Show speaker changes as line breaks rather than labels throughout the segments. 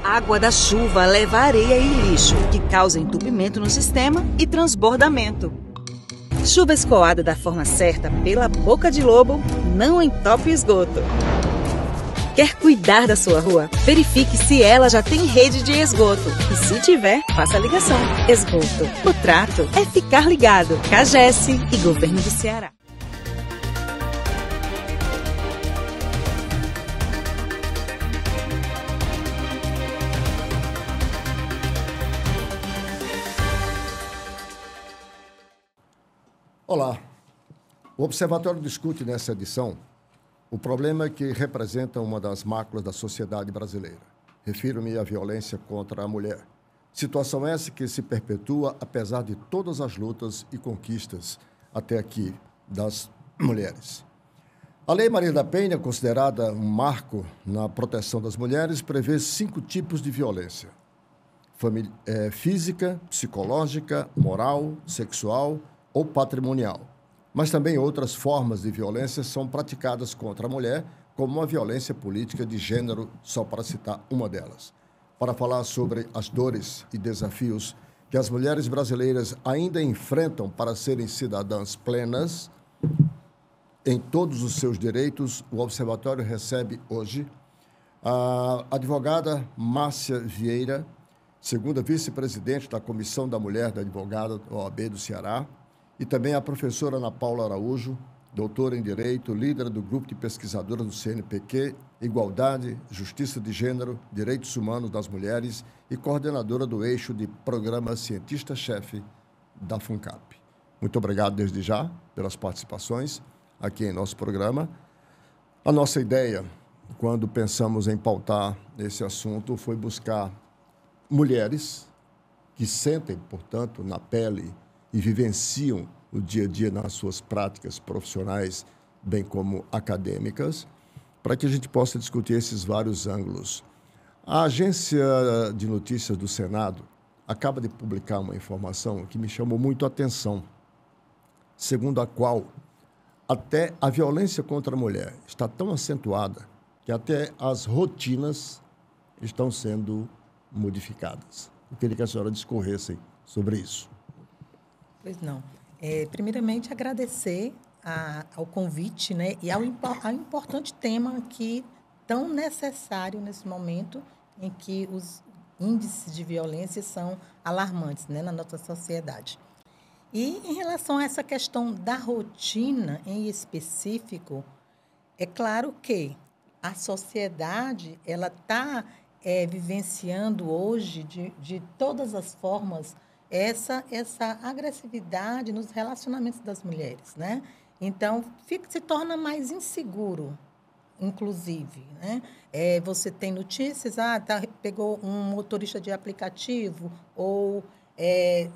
água da chuva leva areia e lixo, que causa entupimento no sistema e transbordamento. Chuva escoada da forma certa pela boca de lobo não entope o esgoto. Quer cuidar da sua rua? Verifique se ela já tem rede de esgoto. E se tiver, faça a ligação. Esgoto. O trato é ficar ligado. CAGES e Governo do Ceará.
Olá. O Observatório discute nessa edição o problema que representa uma das máculas da sociedade brasileira. Refiro-me à violência contra a mulher. Situação essa que se perpetua apesar de todas as lutas e conquistas até aqui das mulheres. A Lei Maria da Penha, considerada um marco na proteção das mulheres, prevê 5 tipos de violência: física, psicológica, moral, sexual ou patrimonial. Mas também outras formas de violência são praticadas contra a mulher, como a violência política de gênero, só para citar uma delas. Para falar sobre as dores e desafios que as mulheres brasileiras ainda enfrentam para serem cidadãs plenas em todos os seus direitos, o Observatório recebe hoje a advogada Márcia Vieira, segunda vice-presidente da Comissão da Mulher da Advogada da OAB do Ceará, e também a professora Ana Paula Araújo, doutora em Direito, líder do grupo de pesquisadoras do CNPq, Igualdade, Justiça de Gênero, Direitos Humanos das Mulheres e coordenadora do eixo de Programa Cientista-Chefe da FUNCAP. Muito obrigado desde já pelas participações aqui em nosso programa. A nossa ideia, quando pensamos em pautar esse assunto, foi buscar mulheres que sentem, portanto, na pele e vivenciam o dia a dia nas suas práticas profissionais, bem como acadêmicas, para que a gente possa discutir esses vários ângulos. A Agência de Notícias do Senado acaba de publicar uma informação que me chamou muito a atenção, segundo a qual até a violência contra a mulher está tão acentuada que até as rotinas estão sendo modificadas. Eu queria que a senhora discorresse sobre isso.
Pois não. Primeiramente, agradecer ao convite, né, e ao importante tema aqui, tão necessário nesse momento em que os índices de violência são alarmantes, né, na nossa sociedade. E, em relação a essa questão da rotina em específico, é claro que a sociedade ela está vivenciando hoje, de todas as formas, essa agressividade nos relacionamentos das mulheres, né? Então, se torna mais inseguro, inclusive, né? Você tem notícias, pegou um motorista de aplicativo ou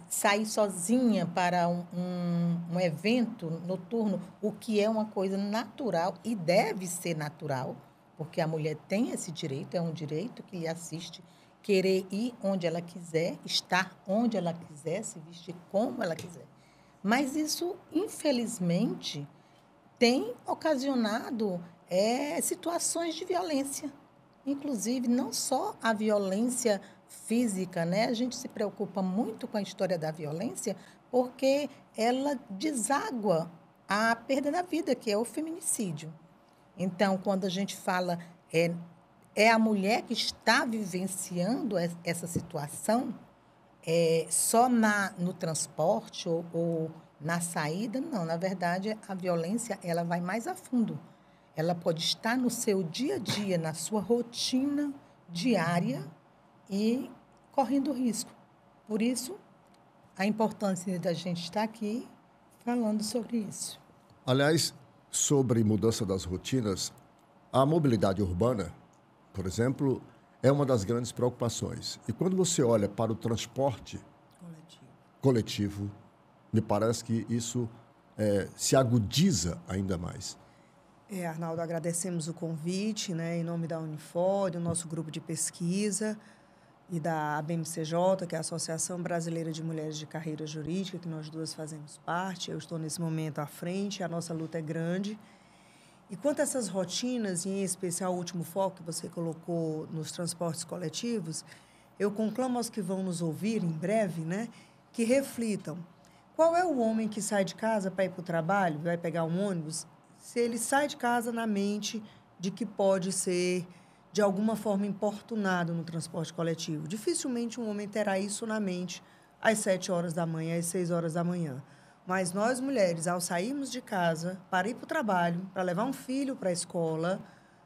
sair sozinha para um evento noturno, o que é uma coisa natural e deve ser natural, porque a mulher tem esse direito, é um direito que lhe assiste, querer ir onde ela quiser, estar onde ela quiser, se vestir como ela quiser. Mas isso, infelizmente, tem ocasionado situações de violência. Inclusive, não só a violência física, né? A gente se preocupa muito com a história da violência porque ela deságua a perda da vida, que é o feminicídio. Então, quando a gente fala a mulher que está vivenciando essa situação, só no transporte ou na saída, não. Na verdade, a violência ela vai mais a fundo. Ela pode estar no seu dia a dia, na sua rotina diária e correndo risco. Por isso, a importância da gente estar aqui falando sobre isso.
Aliás, sobre mudança das rotinas, a mobilidade urbana, por exemplo, é uma das grandes preocupações. E quando você olha para o transporte coletivo, me parece que isso se agudiza ainda mais.
Arnaldo, agradecemos o convite, né, em nome da Unifor, do nosso grupo de pesquisa e da ABMCJ, que é a Associação Brasileira de Mulheres de Carreira Jurídica, que nós duas fazemos parte. Eu estou, nesse momento, à frente, a nossa luta é grande. E quanto a essas rotinas, e em especial o último foco que você colocou nos transportes coletivos, eu conclamo aos que vão nos ouvir em breve, né, que reflitam. Qual é o homem que sai de casa para ir para o trabalho, vai pegar um ônibus, se ele sai de casa na mente de que pode ser, de alguma forma, importunado no transporte coletivo? Dificilmente um homem terá isso na mente às 7 horas da manhã, às 6 horas da manhã. Mas nós, mulheres, ao sairmos de casa para ir para o trabalho, para levar um filho para a escola,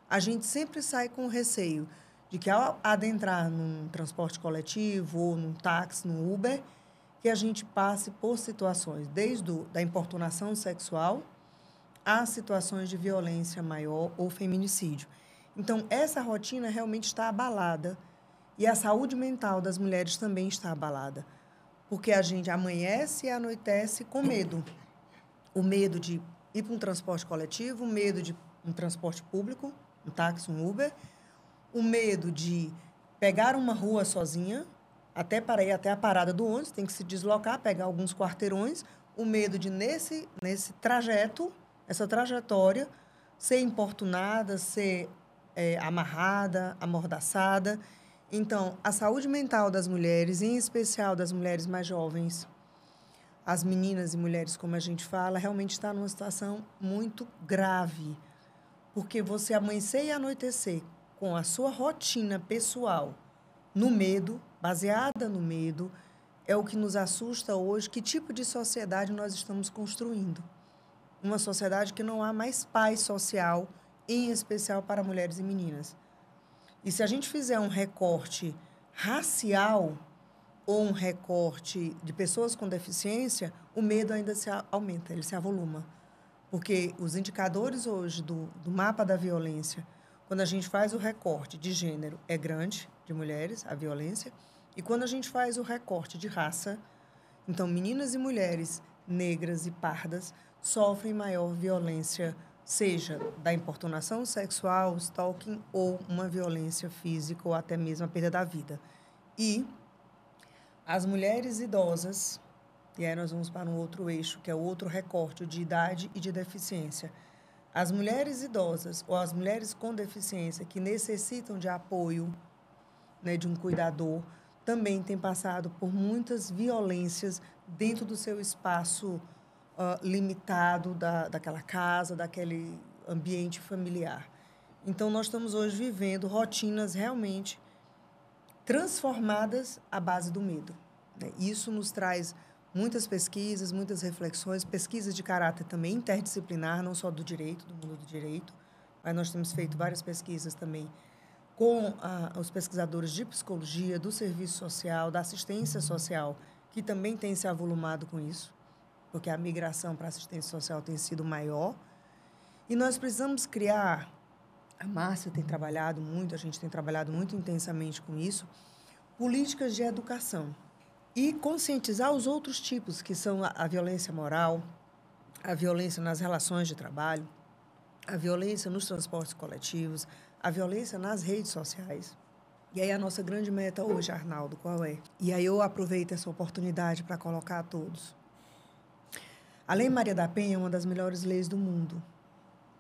a gente sempre sai com receio de que, ao adentrar num transporte coletivo ou num táxi, num Uber, que a gente passe por situações, desde da importunação sexual a situações de violência maior ou feminicídio. Então, essa rotina realmente está abalada e a saúde mental das mulheres também está abalada, porque a gente amanhece e anoitece com medo. O medo de ir para um transporte coletivo, o medo de um transporte público, um táxi, um Uber, o medo de pegar uma rua sozinha, até para ir até a parada do ônibus, tem que se deslocar, pegar alguns quarteirões, o medo de, nesse trajeto, essa trajetória, ser importunada, ser amarrada, amordaçada. Então, a saúde mental das mulheres, em especial das mulheres mais jovens, as meninas e mulheres, como a gente fala, realmente está numa situação muito grave, porque você amanhecer e anoitecer com a sua rotina pessoal no medo, baseada no medo, é o que nos assusta hoje. Que tipo de sociedade nós estamos construindo? Uma sociedade que não há mais paz social, em especial para mulheres e meninas. E se a gente fizer um recorte racial ou um recorte de pessoas com deficiência, o medo ainda se aumenta, ele se avoluma. Porque os indicadores hoje do mapa da violência, quando a gente faz o recorte de gênero, é grande, de mulheres, a violência. E quando a gente faz o recorte de raça, então meninas e mulheres negras e pardas sofrem maior violência, seja da importunação sexual, stalking, ou uma violência física, ou até mesmo a perda da vida. E as mulheres idosas, e aí nós vamos para um outro eixo, que é o outro recorte de idade e de deficiência. As mulheres idosas ou as mulheres com deficiência que necessitam de apoio, né, de um cuidador, também têm passado por muitas violências dentro do seu espaço limitado daquela casa, daquele ambiente familiar. Então, nós estamos hoje vivendo rotinas realmente transformadas à base do medo, né? Isso nos traz muitas pesquisas, muitas reflexões, pesquisas de caráter também interdisciplinar, não só do direito, do mundo do direito, mas nós temos feito várias pesquisas também com os pesquisadores de psicologia, do serviço social, da assistência social, que também tem se avolumado com isso, porque a migração para a assistência social tem sido maior. E nós precisamos criar, a Márcia tem trabalhado muito, a gente tem trabalhado muito intensamente com isso, políticas de educação e conscientizar os outros tipos, que são a violência moral, a violência nas relações de trabalho, a violência nos transportes coletivos, a violência nas redes sociais. E aí a nossa grande meta hoje, Arnaldo, qual é? E aí eu aproveito essa oportunidade para colocar a todos. A Lei Maria da Penha é uma das melhores leis do mundo,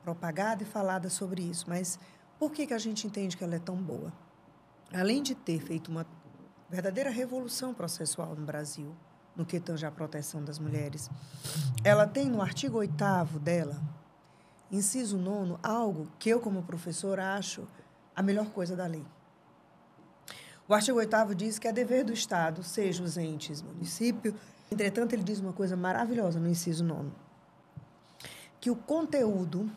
propagada e falada sobre isso. Mas por que a gente entende que ela é tão boa? Além de ter feito uma verdadeira revolução processual no Brasil, no que tange à proteção das mulheres, ela tem no artigo 8º dela, inciso 9º, algo que eu, como professora, acho a melhor coisa da lei. O artigo 8º diz que é dever do Estado, seja os entes, município. Entretanto, ele diz uma coisa maravilhosa no inciso 9º, que o conteúdo,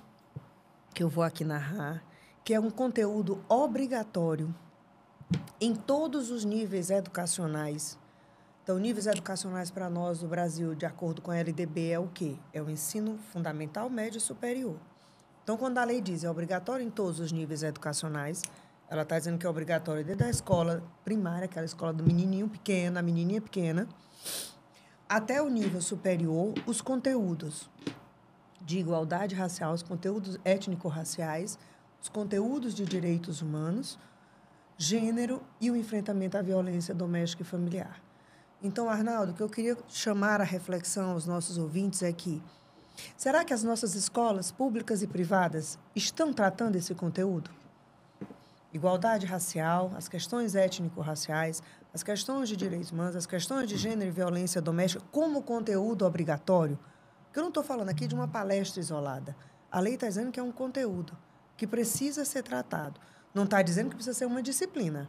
que eu vou aqui narrar, que é um conteúdo obrigatório em todos os níveis educacionais. Então, níveis educacionais para nós do Brasil, de acordo com a LDB, é o quê? É o ensino fundamental, médio e superior. Então, quando a lei diz é obrigatório em todos os níveis educacionais, ela está dizendo que é obrigatório desde a escola primária, aquela escola do menininho pequeno, a menininha pequena, até o nível superior, os conteúdos de igualdade racial, os conteúdos étnico-raciais, os conteúdos de direitos humanos, gênero e o enfrentamento à violência doméstica e familiar. Então, Arnaldo, o que eu queria chamar a reflexão aos nossos ouvintes é que Será que as nossas escolas públicas e privadas estão tratando esse conteúdo? Igualdade racial, as questões étnico-raciais, as questões de direitos humanos, as questões de gênero e violência doméstica como conteúdo obrigatório? Porque eu não estou falando aqui de uma palestra isolada. A lei está dizendo que é um conteúdo que precisa ser tratado. Não está dizendo que precisa ser uma disciplina,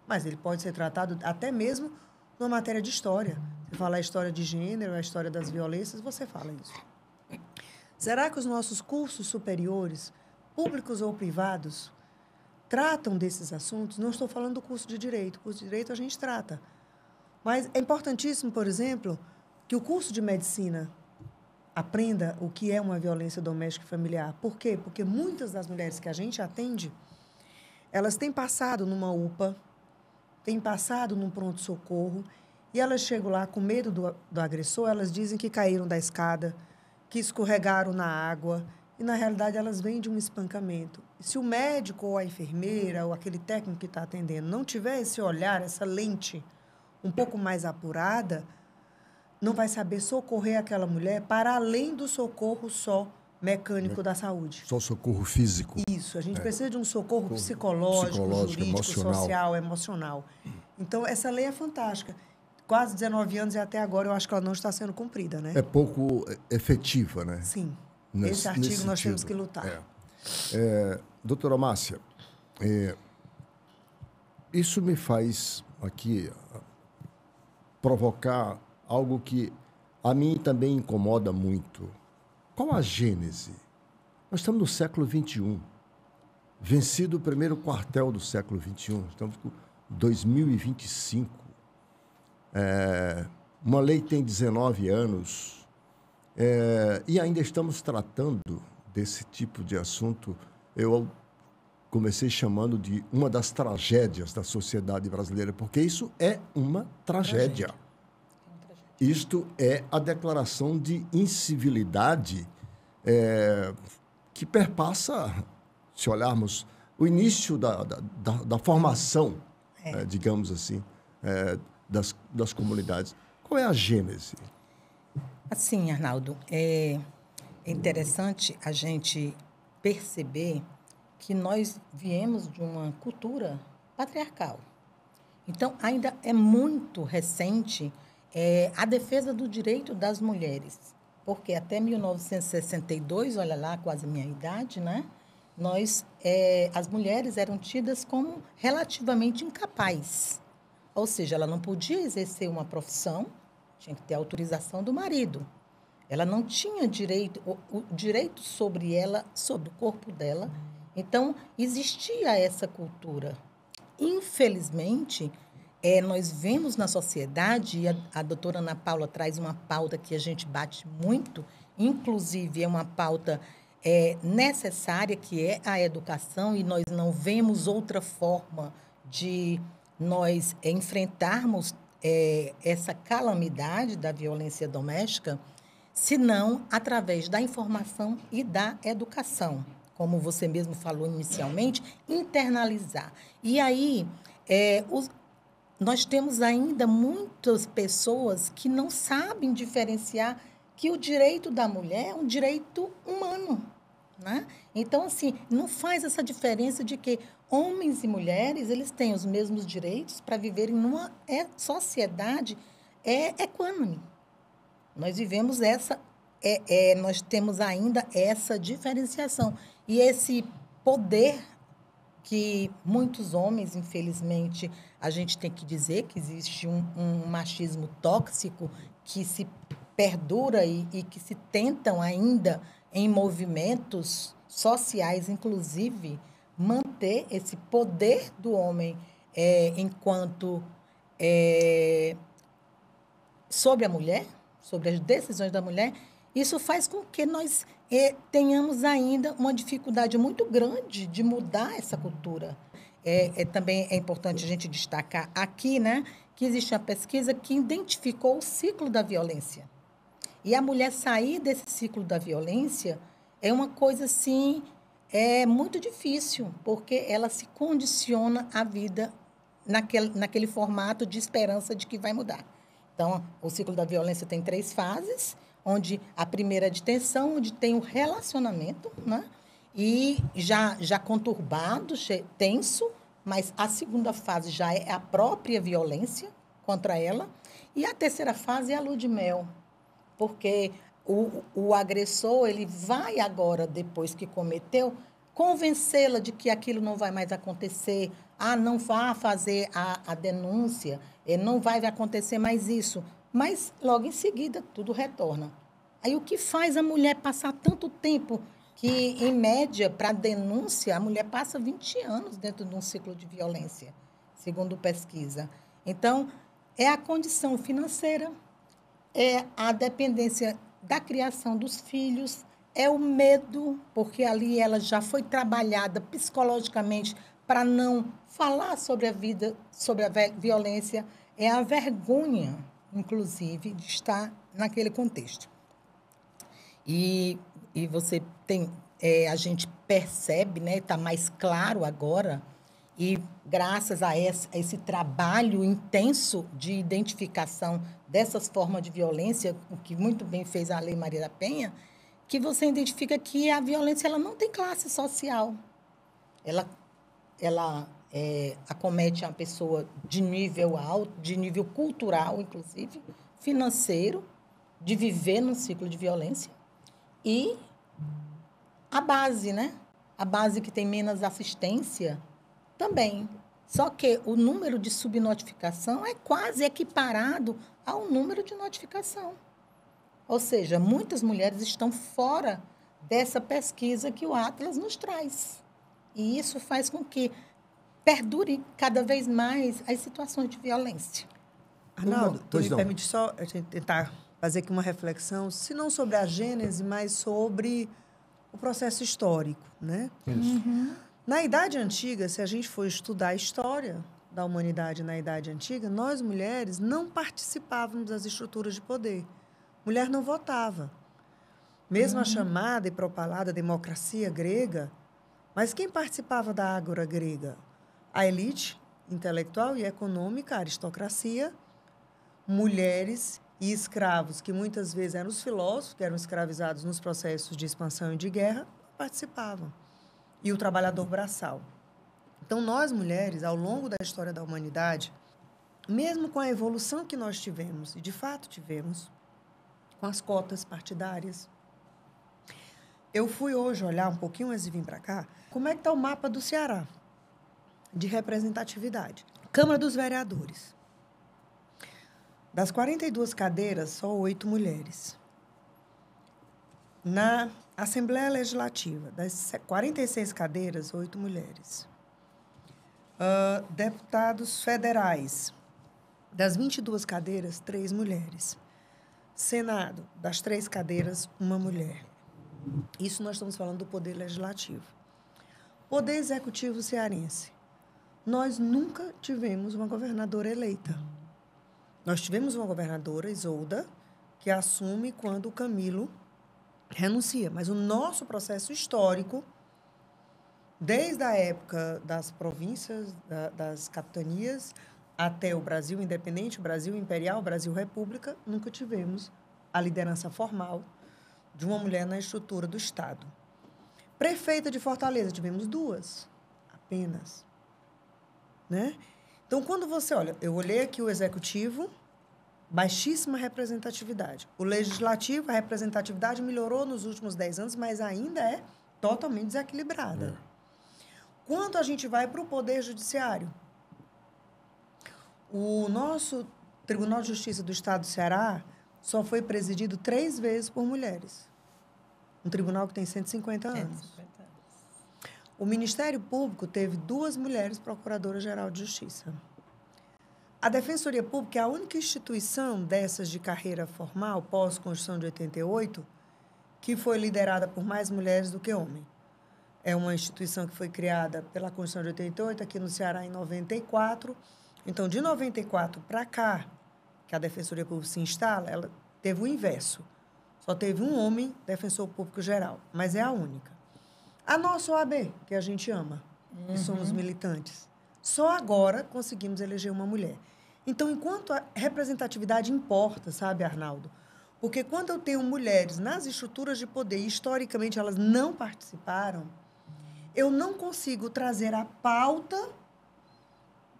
mas ele pode ser tratado até mesmo numa matéria de história. Você fala a história de gênero, a história das violências, você fala isso. Será que os nossos cursos superiores, públicos ou privados, tratam desses assuntos? Não estou falando do curso de Direito. O curso de Direito a gente trata. Mas é importantíssimo, por exemplo, que o curso de Medicina aprenda o que é uma violência doméstica e familiar. Por quê? Porque muitas das mulheres que a gente atende, elas têm passado numa UPA, têm passado num pronto-socorro, e elas chegam lá com medo do agressor, elas dizem que caíram da escada, que escorregaram na água, e, na realidade, elas vêm de um espancamento. E se o médico ou a enfermeira ou aquele técnico que está atendendo não tiver esse olhar, essa lente um pouco mais apurada, não vai saber socorrer aquela mulher para além do socorro só mecânico da saúde.
Só socorro físico.
Isso, a gente precisa de um socorro psicológico, jurídico, social, emocional. Então, essa lei é fantástica. Quase 19 anos e até agora eu acho que ela não está sendo cumprida, né?
É pouco efetiva, né?
Sim. Esse artigo nós temos que lutar.
Doutora Márcia, isso me faz aqui provocar algo que a mim também incomoda muito. Qual a gênese? Nós estamos no século XXI, vencido o primeiro quartel do século XXI, estamos com 2025. Uma lei tem 19 anos e ainda estamos tratando desse tipo de assunto. Eu comecei chamando de uma das tragédias da sociedade brasileira, porque isso é uma tragédia. Isto é a declaração de incivilidade que perpassa, se olharmos, o início da formação, digamos assim, das comunidades. Qual é a gênese?
Assim, Arnaldo, é interessante a gente perceber que nós viemos de uma cultura patriarcal. Então, ainda é muito recente a defesa do direito das mulheres, porque até 1962, olha lá, quase a minha idade, né? As mulheres eram tidas como relativamente incapazes, ou seja, ela não podia exercer uma profissão, tinha que ter autorização do marido. Ela não tinha direito, o direito sobre ela, sobre o corpo dela. Então, existia essa cultura. Infelizmente, nós vemos na sociedade, e a doutora Ana Paula traz uma pauta que a gente bate muito, inclusive é uma pauta necessária, que é a educação, e nós não vemos outra forma de nós enfrentarmos essa calamidade da violência doméstica, senão através da informação e da educação. Como você mesmo falou inicialmente, internalizar. E aí, nós temos ainda muitas pessoas que não sabem diferenciar que o direito da mulher é um direito humano, né? Então, assim, não faz essa diferença de que homens e mulheres, eles têm os mesmos direitos para viverem numa sociedade equânime. Nós vivemos nós temos ainda essa diferenciação. E esse poder que muitos homens, infelizmente, a gente tem que dizer que existe um machismo tóxico que se perdura e que se tentam ainda em movimentos sociais, inclusive, manter esse poder do homem enquanto sobre a mulher, sobre as decisões da mulher. Isso faz com que nós tenhamos ainda uma dificuldade muito grande de mudar essa cultura. Também é importante a gente destacar aqui, né, que existe uma pesquisa que identificou o ciclo da violência. E a mulher sair desse ciclo da violência é uma coisa, assim, muito difícil, porque ela se condiciona à vida naquele formato de esperança de que vai mudar. Então, o ciclo da violência tem 3 fases, onde a primeira é de tensão, onde tem um relacionamento, né? E já conturbado, tenso, mas a segunda fase já é a própria violência contra ela. E a terceira fase é a lua de mel, porque o agressor, ele vai agora, depois que cometeu, convencê-la de que aquilo não vai mais acontecer, não vá fazer a denúncia, não vai acontecer mais isso. Mas, logo em seguida, tudo retorna. Aí, o que faz a mulher passar tanto tempo que, em média, para denúncia, a mulher passa 20 anos dentro de um ciclo de violência, segundo pesquisa. Então, é a condição financeira, é a dependência da criação dos filhos, é o medo, porque ali ela já foi trabalhada psicologicamente para não falar sobre a vida, sobre a violência, é a vergonha, inclusive, de estar naquele contexto. E você tem, a gente percebe, né, está mais claro agora, e graças a esse trabalho intenso de identificação dessas formas de violência, o que muito bem fez a Lei Maria da Penha, que você identifica que a violência ela não tem classe social. Ela acomete a pessoa de nível alto, de nível cultural, inclusive, financeiro, de viver num ciclo de violência. E a base, né? A base que tem menos assistência também. Só que o número de subnotificação é quase equiparado ao número de notificação. Ou seja, muitas mulheres estão fora dessa pesquisa que o Atlas nos traz. E isso faz com que perdure cada vez mais as situações de violência.
Arnaldo, tu me permite só a gente tentar fazer aqui uma reflexão, se não sobre a gênese, mas sobre o processo histórico, né?
Isso.
Na Idade Antiga, se a gente for estudar a história da humanidade na Idade Antiga, nós, mulheres, não participávamos das estruturas de poder. Mulher não votava. Mesmo a chamada e propalada democracia grega, mas quem participava da ágora grega? A elite intelectual e econômica, a aristocracia, mulheres e escravos, que muitas vezes eram os filósofos, que eram escravizados nos processos de expansão e de guerra, participavam. E o trabalhador braçal. Então, nós, mulheres, ao longo da história da humanidade, mesmo com a evolução que nós tivemos, e de fato tivemos, com as cotas partidárias, eu fui hoje olhar um pouquinho antes de vir para cá, como é que está o mapa do Ceará de representatividade. Câmara dos Vereadores. Das 42 cadeiras, só 8 mulheres. Na Assembleia Legislativa, das 46 cadeiras, 8 mulheres. Deputados federais, das 22 cadeiras, 3 mulheres. Senado, das 3 cadeiras, 1 mulher. Isso nós estamos falando do Poder Legislativo. Poder Executivo cearense. Nós nunca tivemos uma governadora eleita. Nós tivemos uma governadora, Isolda, que assume quando o Camilo renuncia. Mas o nosso processo histórico, desde a época das províncias, das capitanias, até o Brasil independente, o Brasil imperial, o Brasil república, nunca tivemos a liderança formal de uma mulher na estrutura do Estado. Prefeita de Fortaleza, tivemos 2, apenas. Né? Então, quando você olha, eu olhei aqui o Executivo, baixíssima representatividade. O Legislativo, a representatividade melhorou nos últimos 10 anos, mas ainda é totalmente desequilibrada. Quando a gente vai para o Poder Judiciário, o nosso Tribunal de Justiça do Estado do Ceará só foi presidido 3 vezes por mulheres. Um tribunal que tem 150 anos. O Ministério Público teve 2 mulheres procuradoras-geral de Justiça. A Defensoria Pública é a única instituição dessas de carreira formal, pós-Constituição de 88, que foi liderada por mais mulheres do que homens. É uma instituição que foi criada pela Constituição de 88, aqui no Ceará, em 94. Então, de 94 para cá, que a Defensoria Pública se instala, ela teve o inverso. Só teve um homem defensor público geral, mas é a única. A nossa OAB, que a gente ama, que somos militantes, só agora conseguimos eleger uma mulher. Então, enquanto a representatividade importa, sabe, Arnaldo? Porque quando eu tenho mulheres nas estruturas de poder, e historicamente elas não participaram, eu não consigo trazer a pauta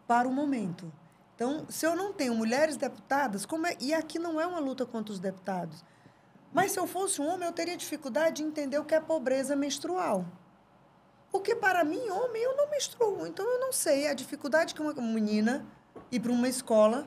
para o momento. Então, se eu não tenho mulheres deputadas, e aqui não é uma luta contra os deputados, mas se eu fosse um homem, eu teria dificuldade de entender o que é pobreza menstrual. Porque, para mim, homem, eu não menstruo. Então, eu não sei a dificuldade que uma menina ir para uma escola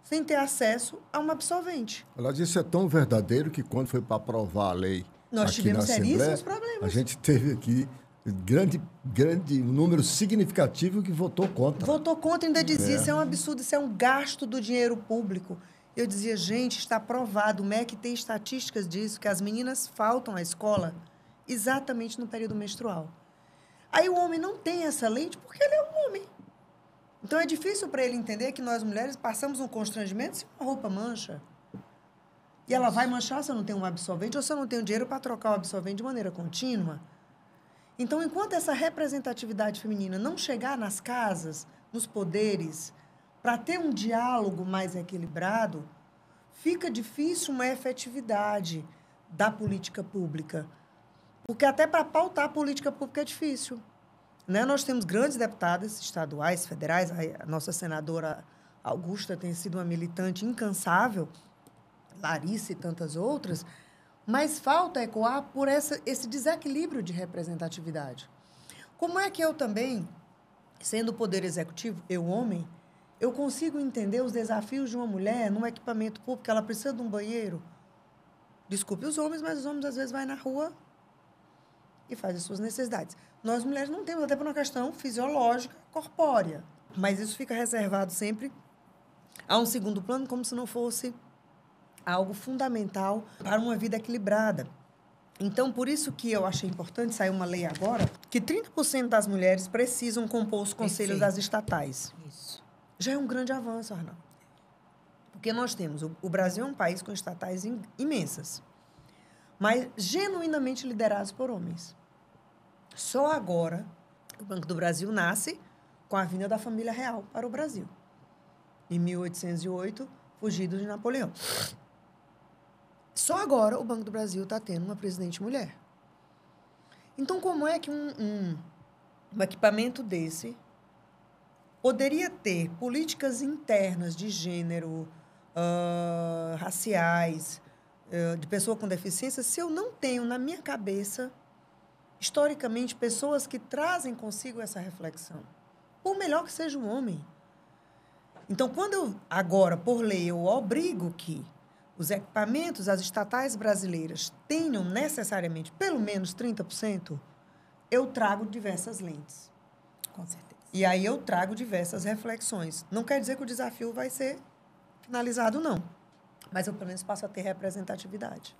sem ter acesso a uma absorvente.
Aliás, isso é tão verdadeiro que, quando foi para aprovar a lei
nós
aqui
tivemos
na
seríssimos
Assembleia,
problemas.
a gente teve aqui um número significativo que votou contra.
Votou contra e ainda dizia, isso é um absurdo, isso é um gasto do dinheiro público. Eu dizia, gente, está provado, o MEC tem estatísticas disso, que as meninas faltam à escola exatamente no período menstrual. Aí o homem não tem essa lente porque ele é um homem. Então, é difícil para ele entender que nós, mulheres, passamos um constrangimento se uma roupa mancha. E ela vai manchar se eu não tenho um absorvente ou se eu não tenho dinheiro para trocar o absorvente de maneira contínua. Então, enquanto essa representatividade feminina não chegar nas casas, nos poderes, para ter um diálogo mais equilibrado, fica difícil uma efetividade da política pública. Porque até para pautar a política pública é difícil. Né? Nós temos grandes deputadas estaduais, federais, a nossa senadora Augusta tem sido uma militante incansável, Larissa e tantas outras, mas falta ecoar por esse desequilíbrio de representatividade. Como é que eu também, sendo o poder executivo, eu, homem, eu consigo entender os desafios de uma mulher num equipamento público, ela precisa de um banheiro? Desculpe os homens, mas os homens às vezes vão na rua e fazem as suas necessidades. Nós, mulheres, não temos, até por uma questão fisiológica, corpórea. Mas isso fica reservado sempre a um segundo plano, como se não fosse algo fundamental para uma vida equilibrada. Então, por isso que eu achei importante, sair uma lei agora, que 30% das mulheres precisam compor os conselhos das estatais.
Isso.
Já é um grande avanço, Arnaldo. Porque nós temos... O Brasil é um país com estatais imensas, mas genuinamente liderados por homens. Só agora, o Banco do Brasil nasce com a vinda da família real para o Brasil. Em 1808, fugido de Napoleão. Só agora o Banco do Brasil está tendo uma presidente mulher. Então, como é que um equipamento desse poderia ter políticas internas de gênero, raciais, de pessoa com deficiência, se eu não tenho na minha cabeça, historicamente, pessoas que trazem consigo essa reflexão? Por melhor que seja um homem. Então, quando eu, agora, por lei, eu obrigo que os equipamentos, as estatais brasileiras, tenham necessariamente pelo menos 30%, eu trago diversas lentes.
Com certeza.
E aí eu trago diversas reflexões. Não quer dizer que o desafio vai ser finalizado, não. Mas eu, pelo menos, passo a ter representatividade.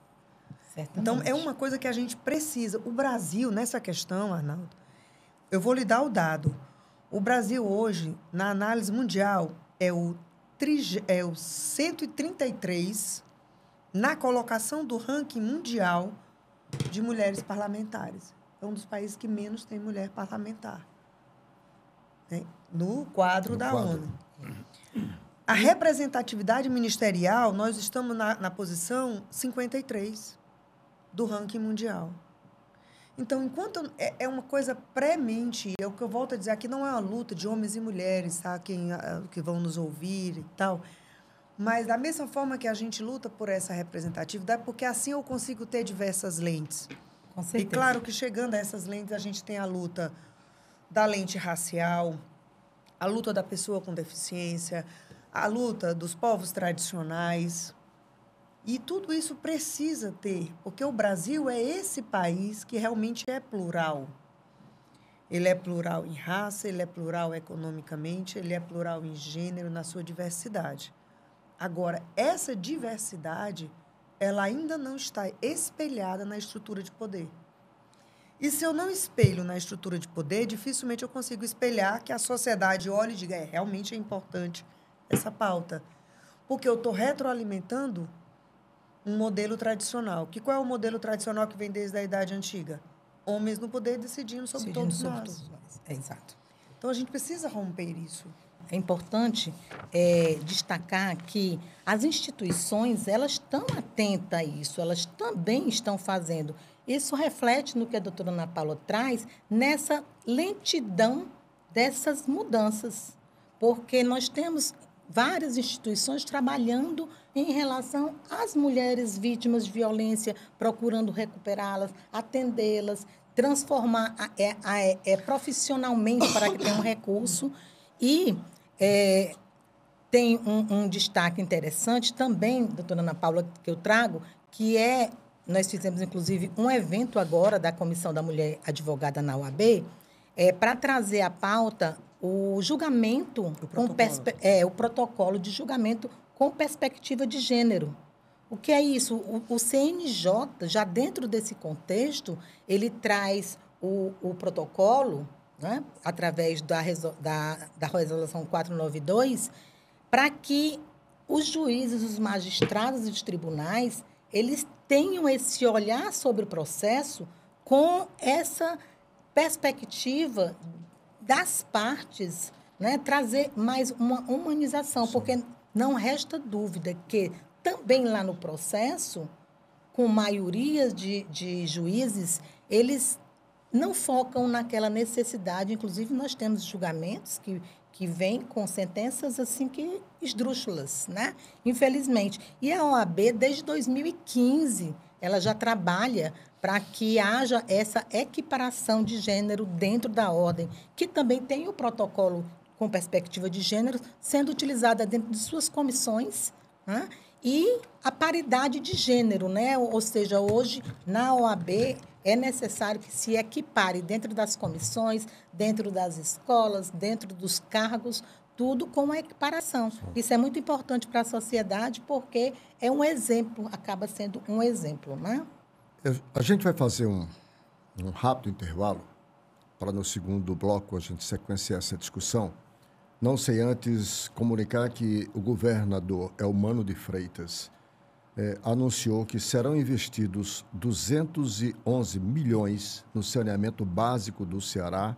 Certamente.
Então, é uma coisa que a gente precisa. O Brasil, nessa questão, Arnaldo, eu vou lhe dar o dado. O Brasil, hoje, na análise mundial, é o 133 na colocação do ranking mundial de mulheres parlamentares. É um dos países que menos tem mulher parlamentar, né? No quadro da ONU. A representatividade ministerial, nós estamos na posição 53 do ranking mundial. Então, enquanto é uma coisa pré-mente, é o que eu volto a dizer aqui, não é uma luta de homens e mulheres, tá? Que vão nos ouvir e tal, mas da mesma forma que a gente luta por essa representatividade, porque assim eu consigo ter diversas lentes.
Com certeza.
E claro que chegando a essas lentes, a gente tem a luta da lente racial, a luta da pessoa com deficiência, a luta dos povos tradicionais. E tudo isso precisa ter, porque o Brasil é esse país que realmente é plural. Ele é plural em raça, ele é plural economicamente, ele é plural em gênero, na sua diversidade. Agora, essa diversidade, ela ainda não está espelhada na estrutura de poder. E se eu não espelho na estrutura de poder, dificilmente eu consigo espelhar que a sociedade olhe e diga, realmente é importante essa pauta. Porque eu estou retroalimentando um modelo tradicional. Qual é o modelo tradicional que vem desde a Idade Antiga? Homens no poder decidindo sobre todos nós.
É exato.
Então, a gente precisa romper isso.
é importante destacar que as instituições, elas estão atentas a isso, elas também estão fazendo. Isso reflete no que a doutora Ana Paula traz, nessa lentidão dessas mudanças, porque nós temos várias instituições trabalhando em relação às mulheres vítimas de violência, procurando recuperá-las, atendê-las, transformar profissionalmente para que tenha um recurso. E tem um destaque interessante também, doutora Ana Paula, que eu trago, que nós fizemos, inclusive, um evento agora da Comissão da Mulher Advogada na OAB, para trazer à pauta o julgamento, o protocolo de julgamento com perspectiva de gênero. O que é isso? O CNJ, já dentro desse contexto, ele traz o protocolo, né, através da Resolução 492, para que os juízes, os magistrados e os tribunais, eles tenham esse olhar sobre o processo com essa perspectiva das partes, né, trazer mais uma humanização, porque não resta dúvida que também lá no processo, com maioria de juízes, eles não focam naquela necessidade. Inclusive, nós temos julgamentos que vêm com sentenças assim que esdrúxulas, né? Infelizmente. E a OAB, desde 2015, ela já trabalha para que haja essa equiparação de gênero dentro da ordem, que também tem o protocolo com perspectiva de gênero sendo utilizada dentro de suas comissões, né? E a paridade de gênero, né? Ou seja, hoje, na OAB, é necessário que se equipare dentro das comissões, dentro das escolas, dentro dos cargos, tudo com a equiparação. Isso é muito importante para a sociedade, porque é um exemplo, acaba sendo um exemplo, né?
A gente vai fazer um rápido intervalo para, no segundo bloco, a gente sequenciar essa discussão. Não sei antes comunicar que o governador Eumano de Freitas anunciou que serão investidos 211 milhões no saneamento básico do Ceará.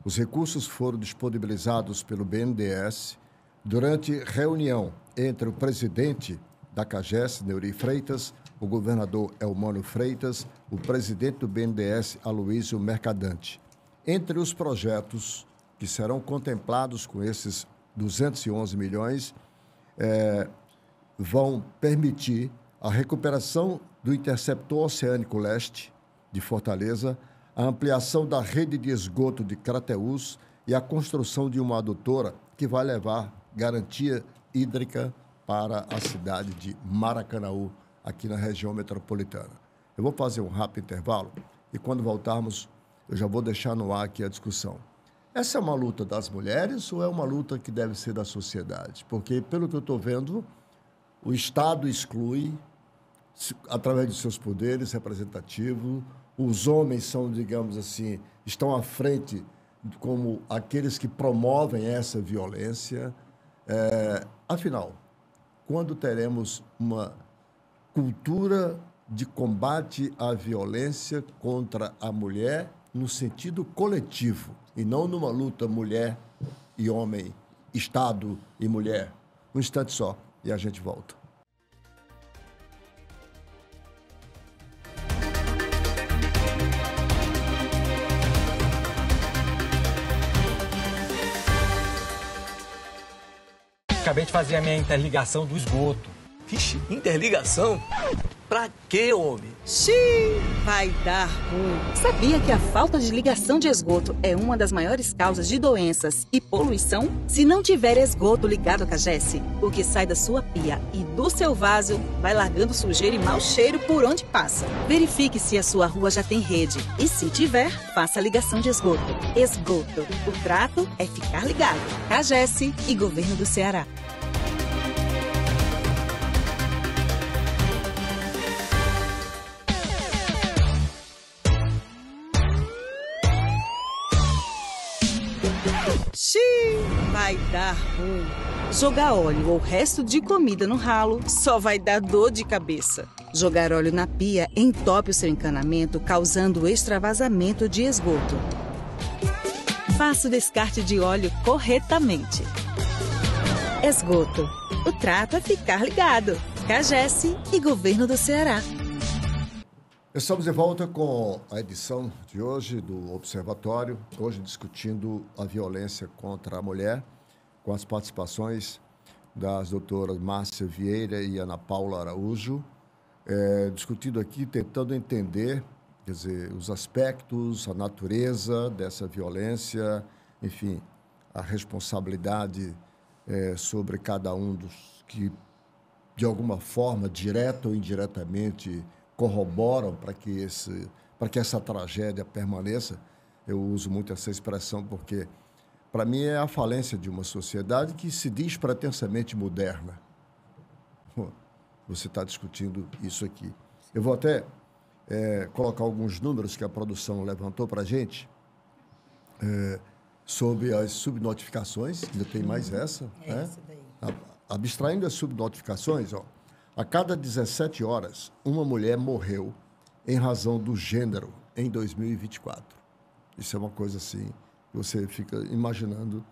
Os recursos foram disponibilizados pelo BNDES durante reunião entre o presidente da CAGES, Neuri Freitas, o governador Eumano Freitas, o presidente do BNDES, Aloísio Mercadante. Entre os projetos que serão contemplados com esses 211 milhões, vão permitir a recuperação do Interceptor Oceânico Leste de Fortaleza, a ampliação da rede de esgoto de Crateús e a construção de uma adutora que vai levar garantia hídrica para a cidade de Maracanaú, aqui na região metropolitana. Eu vou fazer um rápido intervalo e, quando voltarmos, eu já vou deixar no ar aqui a discussão. Essa é uma luta das mulheres ou é uma luta que deve ser da sociedade? Porque, pelo que eu estou vendo, o Estado exclui, através de seus poderes representativos, os homens são, digamos assim, estão à frente como aqueles que promovem essa violência. Afinal, quando teremos uma cultura de combate à violência contra a mulher no sentido coletivo e não numa luta mulher e homem, Estado e mulher? Um instante só e a gente volta.
Acabei de fazer a minha interligação do esgoto.
Vixe, interligação? Pra quê, homem?
Xiii, vai dar ruim. Sabia que a falta de ligação de esgoto é uma das maiores causas de doenças e poluição? Se não tiver esgoto ligado à CAGES, o que sai da sua pia e do seu vaso vai largando sujeira e mau cheiro por onde passa. Verifique se a sua rua já tem rede e, se tiver, faça a ligação de esgoto. Esgoto. O trato é ficar ligado. CAGES e Governo do Ceará. Vai dar ruim. Jogar óleo ou resto de comida no ralo só vai dar dor de cabeça. Jogar óleo na pia entope o seu encanamento, causando extravasamento de esgoto. Faça o descarte de óleo corretamente. Esgoto. O trato é ficar ligado. CAGES e Governo do Ceará.
Estamos de volta com a edição de hoje do Observatório, hoje discutindo a violência contra a mulher, com as participações das doutoras Márcia Vieira e Ana Paula Araújo, discutindo aqui, tentando entender, quer dizer, os aspectos, a natureza dessa violência, enfim, a responsabilidade sobre cada um dos que, de alguma forma, direta ou indiretamente, corroboram para que essa tragédia permaneça. Eu uso muito essa expressão porque, para mim, é a falência de uma sociedade que se diz pretensamente moderna. Você está discutindo isso aqui. Eu vou até colocar alguns números que a produção levantou para a gente sobre as subnotificações, ainda tem mais essa.
Essa daí.
Abstraindo as subnotificações, a cada 17 horas, uma mulher morreu em razão do gênero em 2024. Isso é uma coisa assim, que você fica imaginando.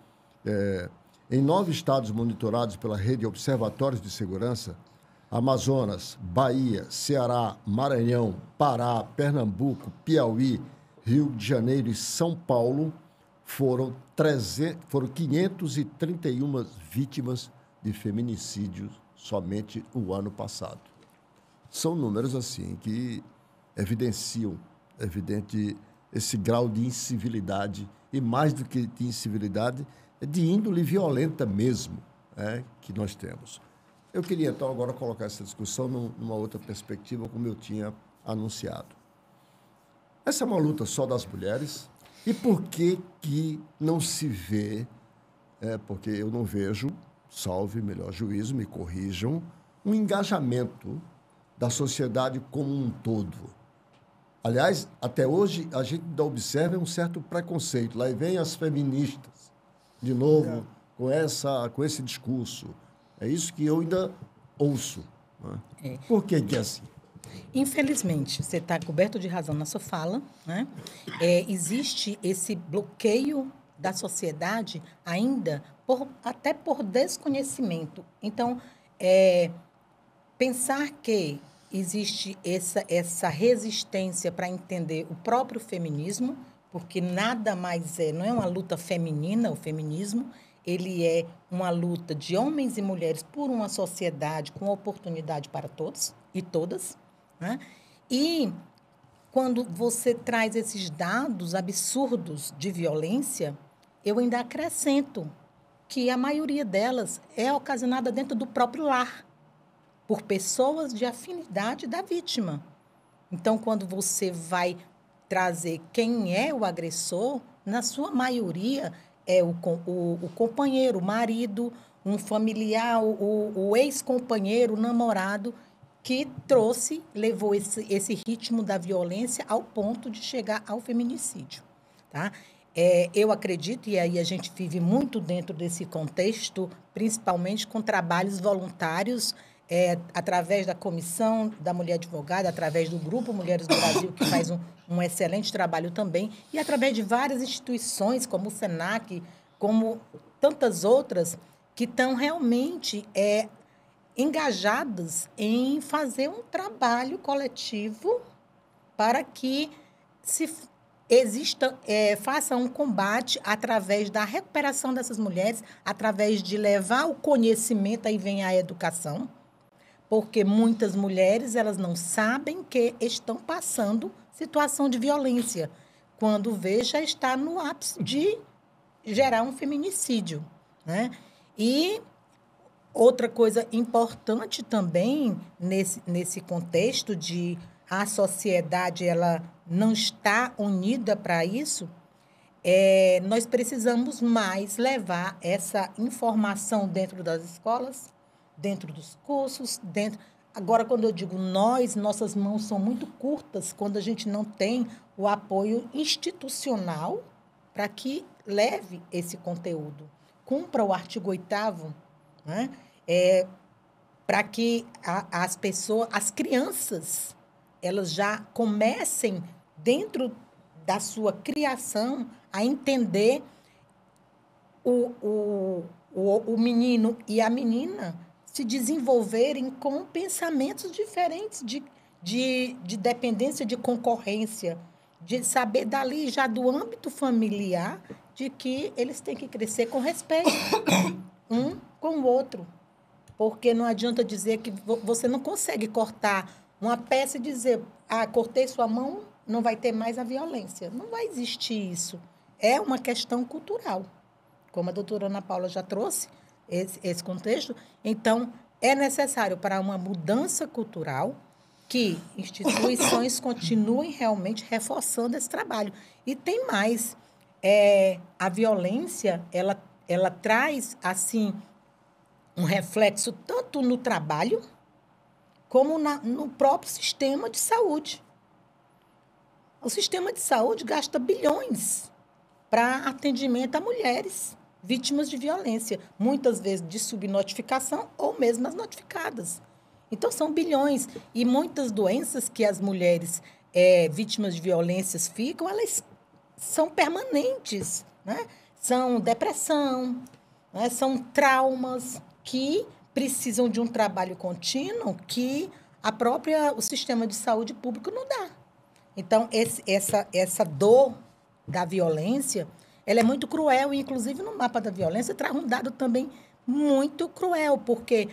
Em 9 estados monitorados pela Rede de Observatórios de Segurança, Amazonas, Bahia, Ceará, Maranhão, Pará, Pernambuco, Piauí, Rio de Janeiro e São Paulo, foram 531 vítimas de feminicídios somente o ano passado. São números assim que evidenciam esse grau de incivilidade, e mais do que de incivilidade, é de índole violenta mesmo, que nós temos. Eu queria, então, agora colocar essa discussão numa outra perspectiva, como eu tinha anunciado. Essa é uma luta só das mulheres, e por que não se vê, porque eu não vejo, salve melhor juízo, me corrijam, um engajamento da sociedade como um todo. Aliás, até hoje, a gente ainda observa um certo preconceito. Lá vem as feministas, de novo, com esse discurso. É isso que eu ainda ouço. Né? Por que é assim?
Infelizmente, você está coberto de razão na sua fala, né? Existe esse bloqueio da sociedade ainda, até por desconhecimento. Então, pensar que existe essa resistência para entender o próprio feminismo, porque nada mais não é uma luta feminina, o feminismo, ele é uma luta de homens e mulheres por uma sociedade com oportunidade para todos e todas, né? E quando você traz esses dados absurdos de violência, eu ainda acrescento que a maioria delas é ocasionada dentro do próprio lar, por pessoas de afinidade da vítima. Então, quando você vai trazer quem é o agressor, na sua maioria é o companheiro, o marido, um familiar, o ex-companheiro, o namorado, que levou esse ritmo da violência ao ponto de chegar ao feminicídio. Tá? Eu acredito, e aí a gente vive muito dentro desse contexto, principalmente com trabalhos voluntários, através da Comissão da Mulher Advogada, através do Grupo Mulheres do Brasil, que faz um excelente trabalho também, e através de várias instituições, como o SENAC, como tantas outras, que estão realmente engajadas em fazer um trabalho coletivo para que faça um combate através da recuperação dessas mulheres, através de levar o conhecimento, aí vem a educação, porque muitas mulheres elas não sabem que estão passando situação de violência, quando já está no ápice de gerar um feminicídio, né? E outra coisa importante também nesse contexto de a sociedade ela não está unida para isso, nós precisamos mais levar essa informação dentro das escolas, dentro dos cursos, Agora, quando eu digo nossas mãos são muito curtas quando a gente não tem o apoio institucional para que leve esse conteúdo. Cumpra o artigo 8º, né? Para que as crianças, elas já comecem, dentro da sua criação, a entender o menino e a menina se desenvolverem com pensamentos diferentes de dependência, de concorrência, de saber dali já do âmbito familiar de que eles têm que crescer com respeito um com o outro. Porque não adianta dizer que você não consegue cortar uma peça e dizer, cortei sua mão, não vai ter mais a violência. Não vai existir isso. É uma questão cultural. Como a doutora Ana Paula já trouxe esse contexto, então é necessário para uma mudança cultural que instituições continuem realmente reforçando esse trabalho. E tem mais, a violência, ela traz, assim, um reflexo tanto no trabalho como no próprio sistema de saúde. O sistema de saúde gasta bilhões para atendimento a mulheres vítimas de violência, muitas vezes de subnotificação ou mesmo as notificadas. Então, são bilhões. E muitas doenças que as mulheres vítimas de violências ficam, elas são permanentes, né? São depressão, né? São traumas que precisam de um trabalho contínuo que o sistema de saúde público não dá. Então, essa dor da violência, ela é muito cruel, e, inclusive, no mapa da violência, traz um dado também muito cruel, porque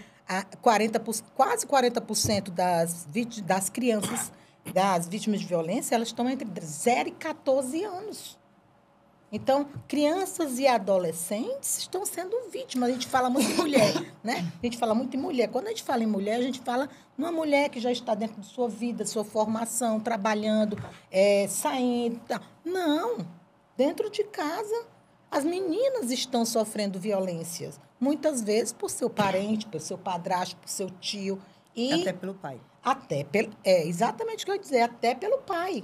quase 40% das crianças, das vítimas de violência, elas estão entre 0 e 14 anos. Então, crianças e adolescentes estão sendo vítimas. A gente fala muito em mulher, né? A gente fala muito em mulher. Quando a gente fala em mulher, a gente fala numa mulher que já está dentro de sua vida, sua formação, trabalhando, saindo. Não. Dentro de casa, as meninas estão sofrendo violências. Muitas vezes por seu parente, por seu padrasto, por seu tio.
Até pelo pai.
Exatamente o que eu ia dizer. Até pelo pai.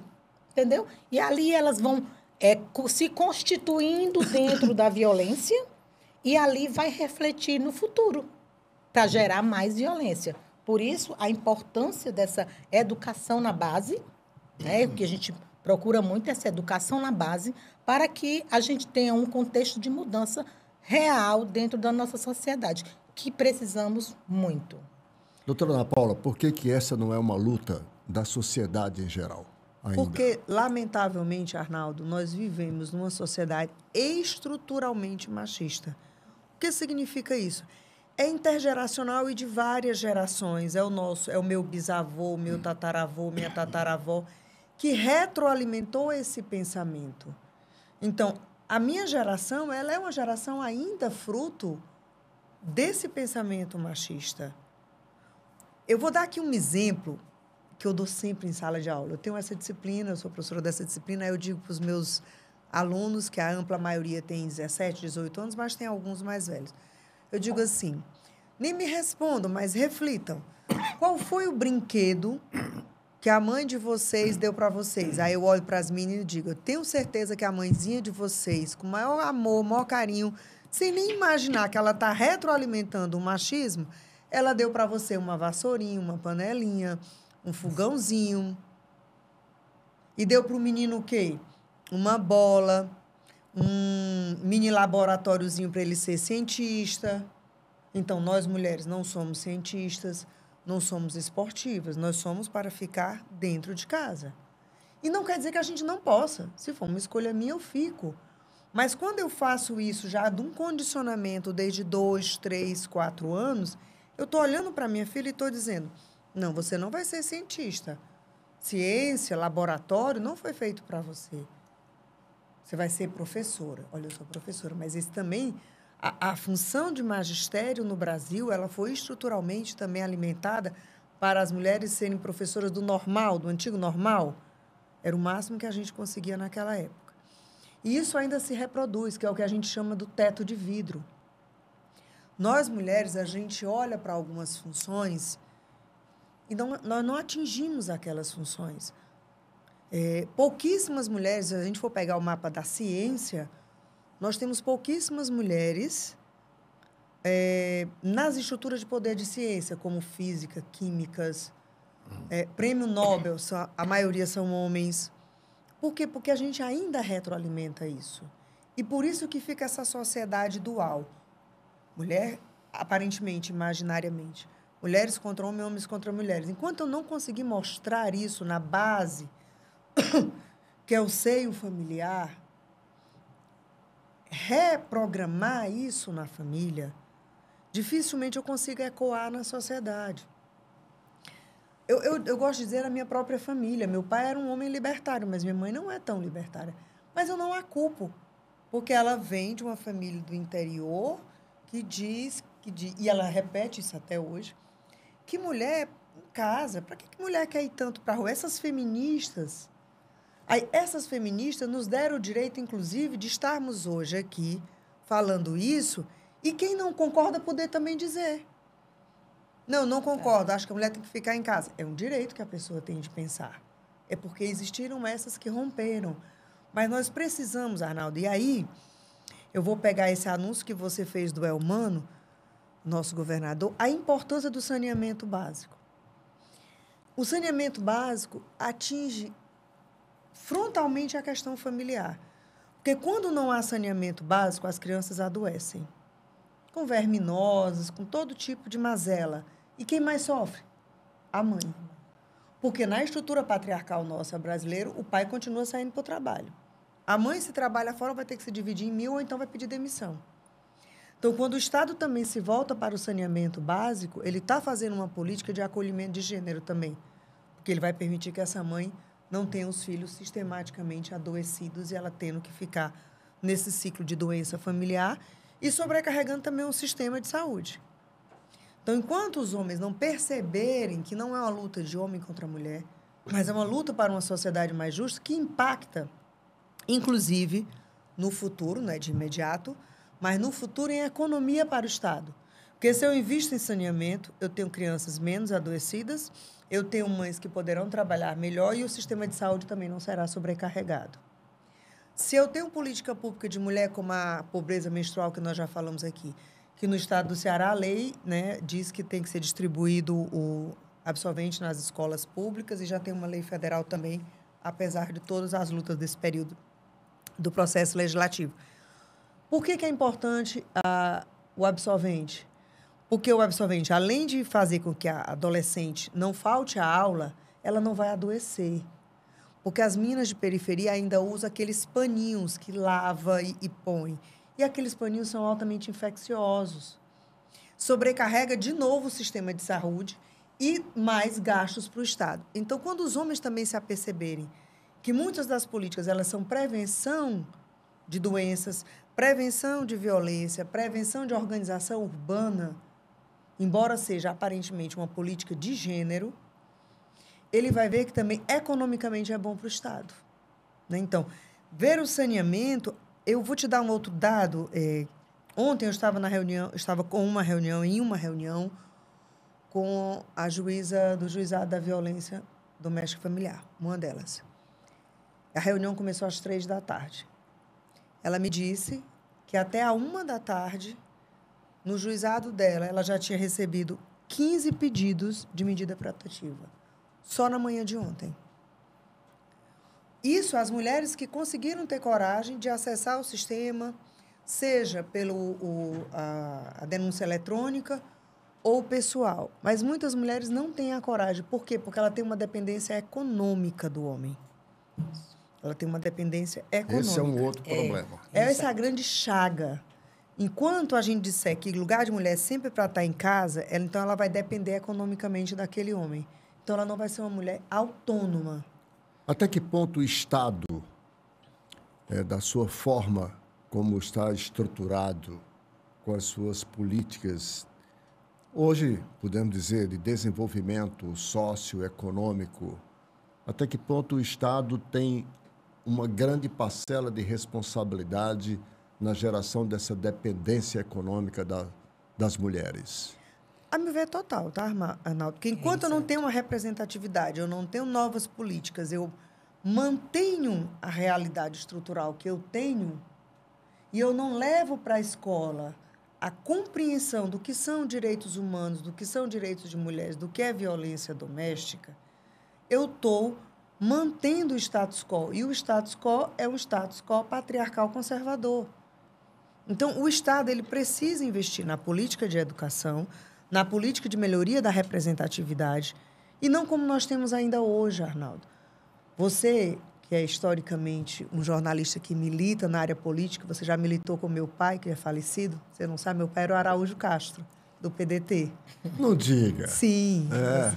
Entendeu? E ali elas vão se constituindo dentro da violência e ali vai refletir no futuro para gerar mais violência. Por isso, a importância dessa educação na base, né? O que a gente procura muito é essa educação na base para que a gente tenha um contexto de mudança real dentro da nossa sociedade, que precisamos muito.
Doutora Ana Paula, por que essa não é uma luta da sociedade em geral? Ainda?
Porque, lamentavelmente, Arnaldo, nós vivemos numa sociedade estruturalmente machista. O que significa isso? É intergeracional e de várias gerações. É o meu bisavô, meu tataravô, minha tataravó, que retroalimentou esse pensamento. Então, a minha geração, ela é uma geração ainda fruto desse pensamento machista. Eu vou dar aqui um exemplo que eu dou sempre em sala de aula. Eu tenho essa disciplina, eu sou professora dessa disciplina, aí eu digo para os meus alunos, que a ampla maioria tem 17, 18 anos, mas tem alguns mais velhos. Eu digo assim, nem me respondam, mas reflitam. Qual foi o brinquedo que a mãe de vocês deu para vocês? Aí eu olho para as meninas e digo, eu tenho certeza que a mãezinha de vocês, com maior amor, maior carinho, sem nem imaginar que ela está retroalimentando o machismo, ela deu para você uma vassourinha, uma panelinha, um fogãozinho. E deu para o menino o quê? Uma bola, um mini laboratóriozinho para ele ser cientista. Então, nós mulheres não somos cientistas, não somos esportivas, nós somos para ficar dentro de casa. E não quer dizer que a gente não possa. Se for uma escolha minha, eu fico. Mas quando eu faço isso já de um condicionamento desde 2, 3, 4 anos, eu estou olhando para minha filha e estou dizendo, não, você não vai ser cientista. Ciência, laboratório, não foi feito para você. Você vai ser professora. Olha, eu sou professora, mas esse também... A função de magistério no Brasil, ela foi estruturalmente também alimentada para as mulheres serem professoras do normal, do antigo normal. Era o máximo que a gente conseguia naquela época. E isso ainda se reproduz, que é o que a gente chama do teto de vidro. Nós, mulheres, a gente olha para algumas funções e nós não atingimos aquelas funções. Pouquíssimas mulheres, se a gente for pegar o mapa da ciência, nós temos pouquíssimas mulheres nas estruturas de poder de ciência, como física, químicas, prêmio Nobel, a maioria são homens. Por quê? Porque a gente ainda retroalimenta isso. E por isso que fica essa sociedade dual. Mulher, aparentemente, imaginariamente. Mulheres contra homens, homens contra mulheres. Enquanto eu não conseguir mostrar isso na base, que é o seio familiar, reprogramar isso na família, dificilmente eu consigo ecoar na sociedade. Eu gosto de dizer a minha própria família. Meu pai era um homem libertário, mas minha mãe não é tão libertária. Mas eu não a culpo, porque ela vem de uma família do interior que diz, e ela repete isso até hoje, que mulher em casa, para que mulher quer ir tanto para a rua? Essas feministas nos deram o direito, inclusive, de estarmos hoje aqui falando isso, e quem não concorda poder também dizer. Não concordo, acho que a mulher tem que ficar em casa. É um direito que a pessoa tem de pensar. É porque existiram essas que romperam. Mas nós precisamos, Arnaldo, e aí eu vou pegar esse anúncio que você fez do Elmano, nosso governador, a importância do saneamento básico. O saneamento básico atinge frontalmente a questão familiar. Porque quando não há saneamento básico, as crianças adoecem. Com verminoses, com todo tipo de mazela. E quem mais sofre? A mãe. Porque na estrutura patriarcal nossa brasileira, o pai continua saindo para o trabalho. A mãe, se trabalha fora, vai ter que se dividir em 1000 ou então vai pedir demissão. Então, quando o Estado também se volta para o saneamento básico, ele está fazendo uma política de acolhimento de gênero também. Porque ele vai permitir que essa mãe não tenha os filhos sistematicamente adoecidos e ela tendo que ficar nesse ciclo de doença familiar e sobrecarregando também o sistema de saúde. Então, enquanto os homens não perceberem que não é uma luta de homem contra mulher, mas é uma luta para uma sociedade mais justa, que impacta, inclusive, no futuro, não é de imediato, mas no futuro em economia para o Estado. Porque se eu invisto em saneamento, eu tenho crianças menos adoecidas, eu tenho mães que poderão trabalhar melhor e o sistema de saúde também não será sobrecarregado. Se eu tenho política pública de mulher, como a pobreza menstrual, que nós já falamos aqui, que no estado do Ceará a lei, né, diz que tem que ser distribuído o absorvente nas escolas públicas e já tem uma lei federal também, apesar de todas as lutas desse período do processo legislativo. Por que é importante o absorvente? Porque o absorvente, além de fazer com que a adolescente não falte à aula, ela não vai adoecer. Porque as meninas de periferia ainda usam aqueles paninhos que lava e põe. E aqueles paninhos são altamente infecciosos. Sobrecarrega de novo o sistema de saúde e mais gastos para o Estado. Então, quando os homens também se aperceberem que muitas das políticas elas são prevenção de doenças, prevenção de violência, prevenção de organização urbana, embora seja aparentemente uma política de gênero, ele vai ver que também economicamente é bom para o Estado. Né? Então, ver o saneamento... Eu vou te dar um outro dado. Ontem eu estava em uma reunião com a juíza do Juizado da Violência Doméstica e Familiar, uma delas. A reunião começou às 15h. Ela me disse que até a 13h, no juizado dela, ela já tinha recebido 15 pedidos de medida protetiva, só na manhã de ontem. Isso, as mulheres que conseguiram ter coragem de acessar o sistema, seja pela denúncia eletrônica ou pessoal. Mas muitas mulheres não têm a coragem. Por quê? Porque ela tem uma dependência econômica do homem. Ela tem uma dependência econômica.
Esse é um outro problema.
Essa é a grande chaga. Enquanto a gente disser que lugar de mulher é sempre para estar em casa, então ela vai depender economicamente daquele homem. Então, ela não vai ser uma mulher autônoma.
Até que ponto o Estado, da sua forma como está estruturado, com as suas políticas, hoje, podemos dizer, de desenvolvimento socioeconômico, até que ponto o Estado tem uma grande parcela de responsabilidade na geração dessa dependência econômica das mulheres?
A meu ver, total, tá, Arnaldo? Porque enquanto eu não tenho uma representatividade, eu não tenho novas políticas, eu mantenho a realidade estrutural que eu tenho e eu não levo para a escola a compreensão do que são direitos humanos, do que são direitos de mulheres, do que é violência doméstica, eu estou mantendo o status quo. E o status quo é um status quo patriarcal conservador. Então, o Estado ele precisa investir na política de educação, na política de melhoria da representatividade, e não como nós temos ainda hoje, Arnaldo. Você, que é historicamente um jornalista que milita na área política, você já militou com meu pai, que é falecido. Você não sabe, meu pai era o Araújo Castro, do PDT.
Não diga.
Sim.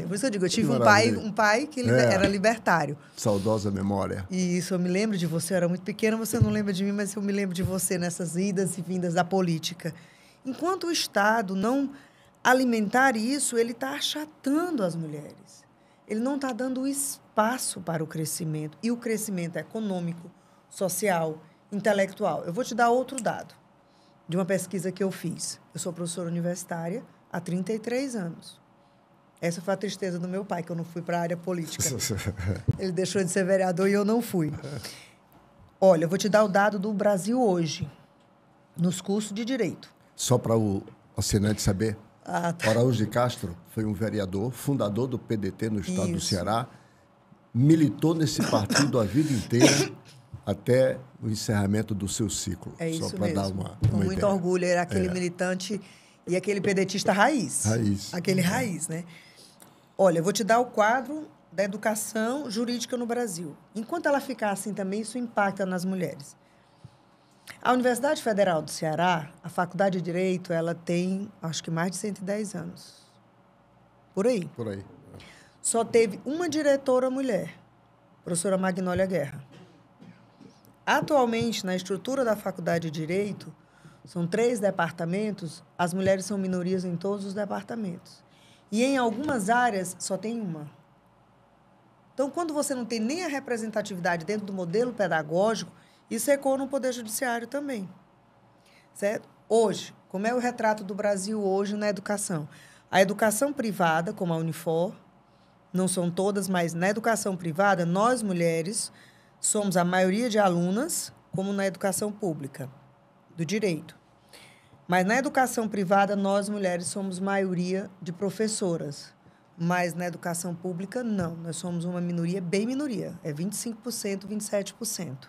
Por isso eu digo, eu tive
Maravilha.
um pai que era libertário.
Saudosa memória.
E isso, eu me lembro de você, eu era muito pequena, você não lembra de mim, mas eu me lembro de você nessas idas e vindas da política. Enquanto o Estado não alimentar isso, ele está achatando as mulheres. Ele não está dando espaço para o crescimento. E o crescimento econômico, social, intelectual. Eu vou te dar outro dado de uma pesquisa que eu fiz. Eu sou professora universitária há 33 anos. Essa foi a tristeza do meu pai, que eu não fui para a área política. Ele deixou de ser vereador e eu não fui. Olha, eu vou te dar o dado do Brasil hoje, nos cursos de Direito.
Só para o assinante saber,
Tá.
Araújo de Castro foi um vereador, fundador do PDT no estado do
Isso.
Ceará, militou nesse partido a vida inteira até o encerramento do seu ciclo.
É isso
só para dar
mesmo.
uma
Com muito
ideia.
orgulho, era aquele militante e aquele pedetista raiz.
Raiz.
Aquele raiz, né? Olha, eu vou te dar o quadro da educação jurídica no Brasil. Enquanto ela ficar assim também, isso impacta nas mulheres. A Universidade Federal do Ceará, a Faculdade de Direito, ela tem, acho que mais de 110 anos. Por aí.
Por aí.
Só teve uma diretora mulher, professora Magnólia Guerra. Atualmente, na estrutura da Faculdade de Direito, são 3 departamentos, as mulheres são minorias em todos os departamentos. E em algumas áreas, só tem uma. Então, quando você não tem nem a representatividade dentro do modelo pedagógico, isso ecoa no Poder Judiciário também. Certo? Hoje, como é o retrato do Brasil hoje na educação? A educação privada, como a Unifor, não são todas, mas na educação privada, nós, mulheres, somos a maioria de alunas, como na educação pública, do direito. Mas na educação privada, nós, mulheres, somos maioria de professoras. Mas na educação pública, não. Nós somos uma minoria, bem minoria. É 25%, 27%.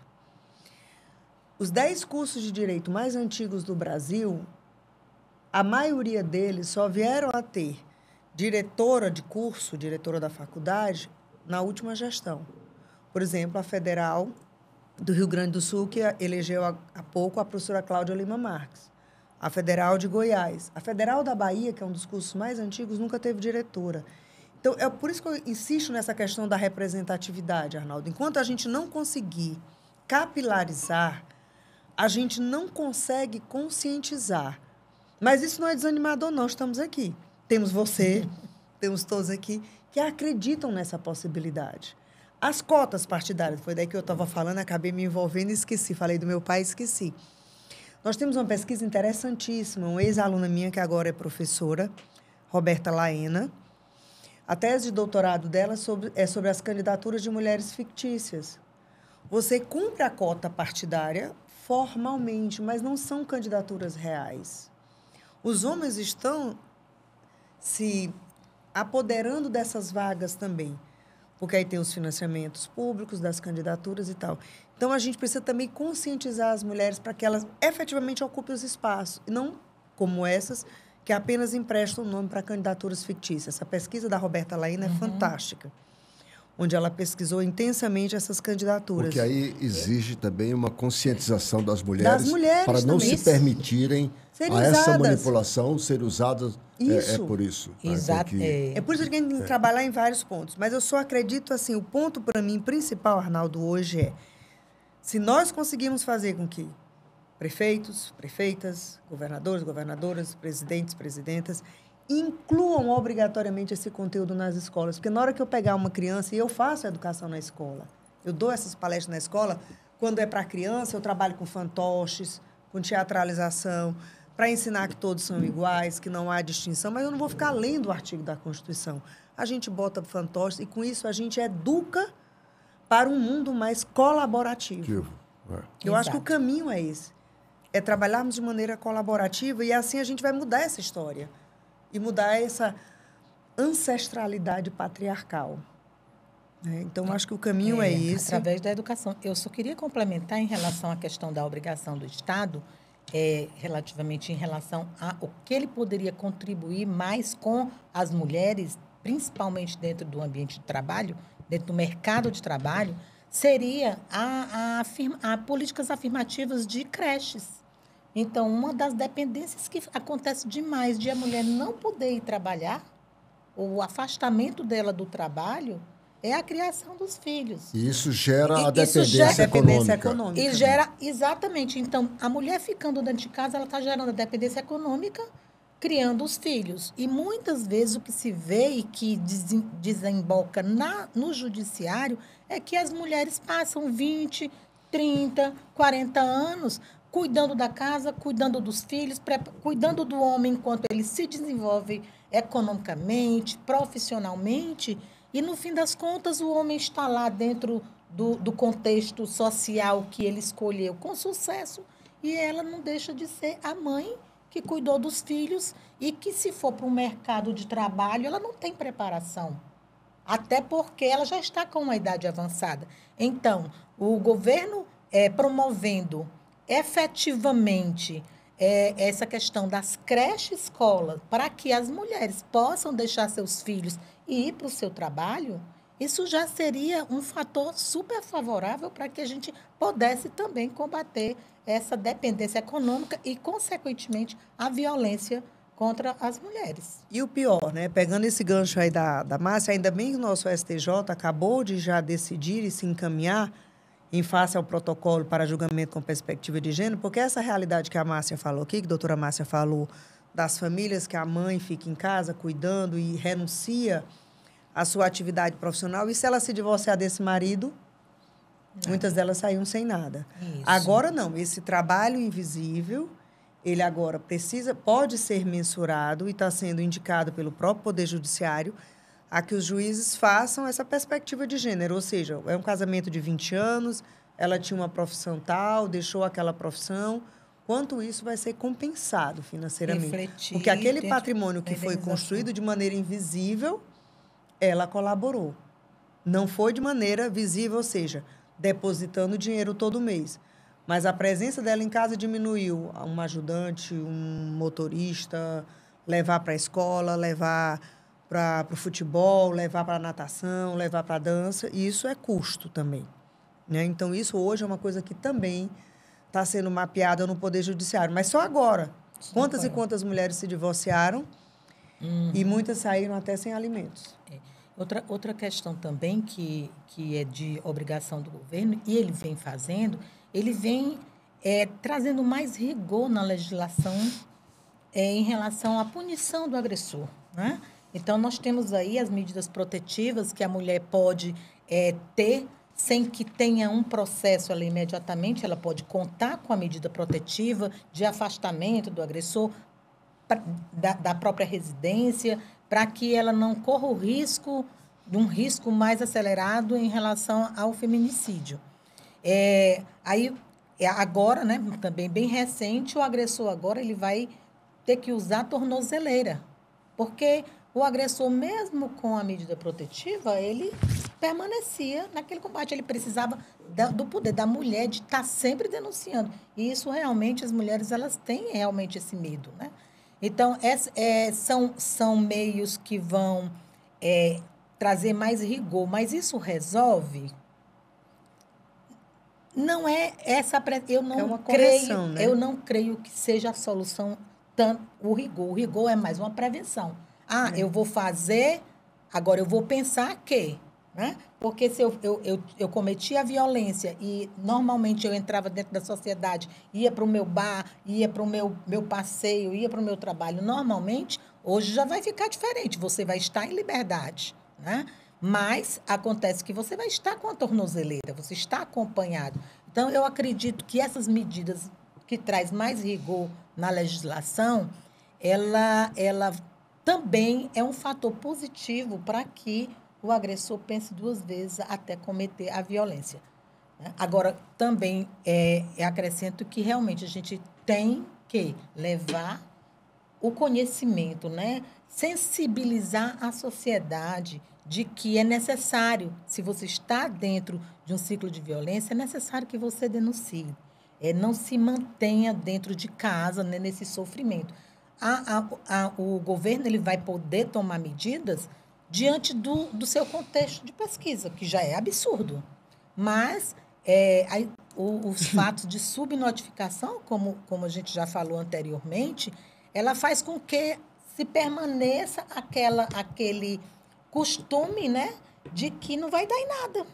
Os 10 cursos de direito mais antigos do Brasil, a maioria deles só vieram a ter diretora de curso, diretora da faculdade, na última gestão. Por exemplo, a Federal do Rio Grande do Sul, que elegeu há pouco a professora Cláudia Lima Marques. A Federal de Goiás. A Federal da Bahia, que é um dos cursos mais antigos, nunca teve diretora. Então, é por isso que eu insisto nessa questão da representatividade, Arnaldo. Enquanto a gente não conseguir capilarizar, a gente não consegue conscientizar. Mas isso não é desanimador, não. Estamos aqui. Temos você, temos todos aqui, que acreditam nessa possibilidade. As cotas partidárias, foi daí que eu estava falando, acabei me envolvendo e esqueci. Falei do meu pai e esqueci. Nós temos uma pesquisa interessantíssima. Uma ex-aluna minha, que agora é professora, Roberta Laena. A tese de doutorado dela é sobre as candidaturas de mulheres fictícias. Você cumpre a cota partidária formalmente, mas não são candidaturas reais. Os homens estão se apoderando dessas vagas também, porque aí tem os financiamentos públicos das candidaturas e tal. Então, a gente precisa também conscientizar as mulheres para que elas efetivamente ocupem os espaços, e não como essas, que apenas emprestam o nome para candidaturas fictícias. Essa pesquisa da Roberta Laena é fantástica, onde ela pesquisou intensamente essas candidaturas.
Porque aí exige também uma conscientização das mulheres para não
também.
se permitirem
Serem
a essa
usadas.
manipulação ser usadas. É por isso.
Exato.
É por isso que a gente tem que trabalhar em vários pontos. Mas eu só acredito, assim, o ponto, para mim, principal, Arnaldo, hoje é, se nós conseguirmos fazer com que prefeitos, prefeitas, governadores, governadoras, presidentes, presidentas, incluam obrigatoriamente esse conteúdo nas escolas. Porque na hora que eu pegar uma criança, e eu faço a educação na escola, eu dou essas palestras na escola, quando é para criança, eu trabalho com fantoches, com teatralização, para ensinar que todos são iguais, que não há distinção, mas eu não vou ficar lendo o artigo da Constituição. A gente bota fantoches e, com isso, a gente educa para um mundo mais colaborativo. Eu acho que o caminho é esse. É trabalharmos de maneira colaborativa e, assim, a gente vai mudar essa história e mudar essa ancestralidade patriarcal. Então, acho que o caminho é esse.
Através da educação. Eu só queria complementar em relação à questão da obrigação do Estado, relativamente em relação ao que ele poderia contribuir mais com as mulheres, principalmente dentro do ambiente de trabalho, dentro do mercado de trabalho, seria a políticas afirmativas de creches. Então, uma das dependências que acontece demais de a mulher não poder ir trabalhar, o afastamento dela do trabalho, é a criação dos filhos.
E isso gera a dependência econômica.
E gera, exatamente. Então, a mulher ficando dentro de casa, ela está gerando a dependência econômica, criando os filhos. E muitas vezes o que se vê e que desemboca no judiciário é que as mulheres passam 20, 30, 40 anos cuidando da casa, cuidando dos filhos, cuidando do homem enquanto ele se desenvolve economicamente, profissionalmente. E, no fim das contas, o homem está lá dentro do contexto social que ele escolheu com sucesso e ela não deixa de ser a mãe que cuidou dos filhos e que, se for para um mercado de trabalho, ela não tem preparação. Até porque ela já está com uma idade avançada. Então, o governo promovendo efetivamente essa questão das creches escolas para que as mulheres possam deixar seus filhos e ir para o seu trabalho, isso já seria um fator super favorável para que a gente pudesse também combater essa dependência econômica e, consequentemente, a violência contra as mulheres.
E o pior, né? Pegando esse gancho aí da Márcia, ainda bem que o nosso STJ acabou de já decidir e se encaminhar em face ao protocolo para julgamento com perspectiva de gênero, porque essa realidade que a Márcia falou aqui, que a doutora Márcia falou, das famílias que a mãe fica em casa cuidando e renuncia à sua atividade profissional, e se ela se divorciar desse marido, muitas delas saíram sem nada.
Isso.
Agora não, esse trabalho invisível, ele agora pode ser mensurado e está sendo indicado pelo próprio Poder Judiciário a que os juízes façam essa perspectiva de gênero, ou seja, é um casamento de 20 anos, ela tinha uma profissão tal, deixou aquela profissão, quanto isso vai ser compensado financeiramente.
Refletir,
porque aquele patrimônio que foi construído de maneira invisível, ela colaborou. Não foi de maneira visível, ou seja, depositando dinheiro todo mês. Mas a presença dela em casa diminuiu. Um ajudante, um motorista, levar para a escola, levar para o futebol, levar para a natação, levar para a dança. E isso é custo também, né? Então, isso hoje é uma coisa que também está sendo mapeada no Poder Judiciário. Mas só agora. Quantas e quantas mulheres se divorciaram e muitas saíram até sem alimentos.
Outra questão também que é de obrigação do governo, e ele vem fazendo, ele vem trazendo mais rigor na legislação em relação à punição do agressor, né? Então, nós temos aí as medidas protetivas que a mulher pode ter, sem que tenha um processo ali imediatamente, ela pode contar com a medida protetiva de afastamento do agressor da própria residência, para que ela não corra o risco de um risco mais acelerado em relação ao feminicídio. Agora, né, também bem recente, o agressor agora ele vai ter que usar tornozeleira, porque o agressor, mesmo com a medida protetiva, ele permanecia naquele combate. Ele precisava do poder da mulher de estar sempre denunciando. E isso, realmente, as mulheres elas têm realmente esse medo, né? Então, são meios que vão trazer mais rigor. Mas isso resolve? Não é essa... Eu não
uma correção, né?
Eu não creio que seja a solução, tanto o rigor. O rigor é mais uma prevenção. Eu vou fazer, agora eu vou pensar que, né? Porque se eu cometi a violência e normalmente eu entrava dentro da sociedade, ia para o meu bar, ia para o meu passeio, ia para o meu trabalho, normalmente, hoje já vai ficar diferente, você vai estar em liberdade, né? Mas acontece que você vai estar com a tornozeleira, você está acompanhado. Então, eu acredito que essas medidas que traz mais rigor na legislação, ela também é um fator positivo para que o agressor pense duas vezes até cometer a violência. Agora, também acrescento que realmente a gente tem que levar o conhecimento, né? Sensibilizar a sociedade de que é necessário, se você está dentro de um ciclo de violência, é necessário que você denuncie. Não se mantenha dentro de casa, né, nesse sofrimento. O governo ele vai poder tomar medidas diante do seu contexto de pesquisa, que já é absurdo. Mas os fatos de subnotificação, como a gente já falou anteriormente, ela faz com que se permaneça aquele costume, né, de que não vai dar em nada.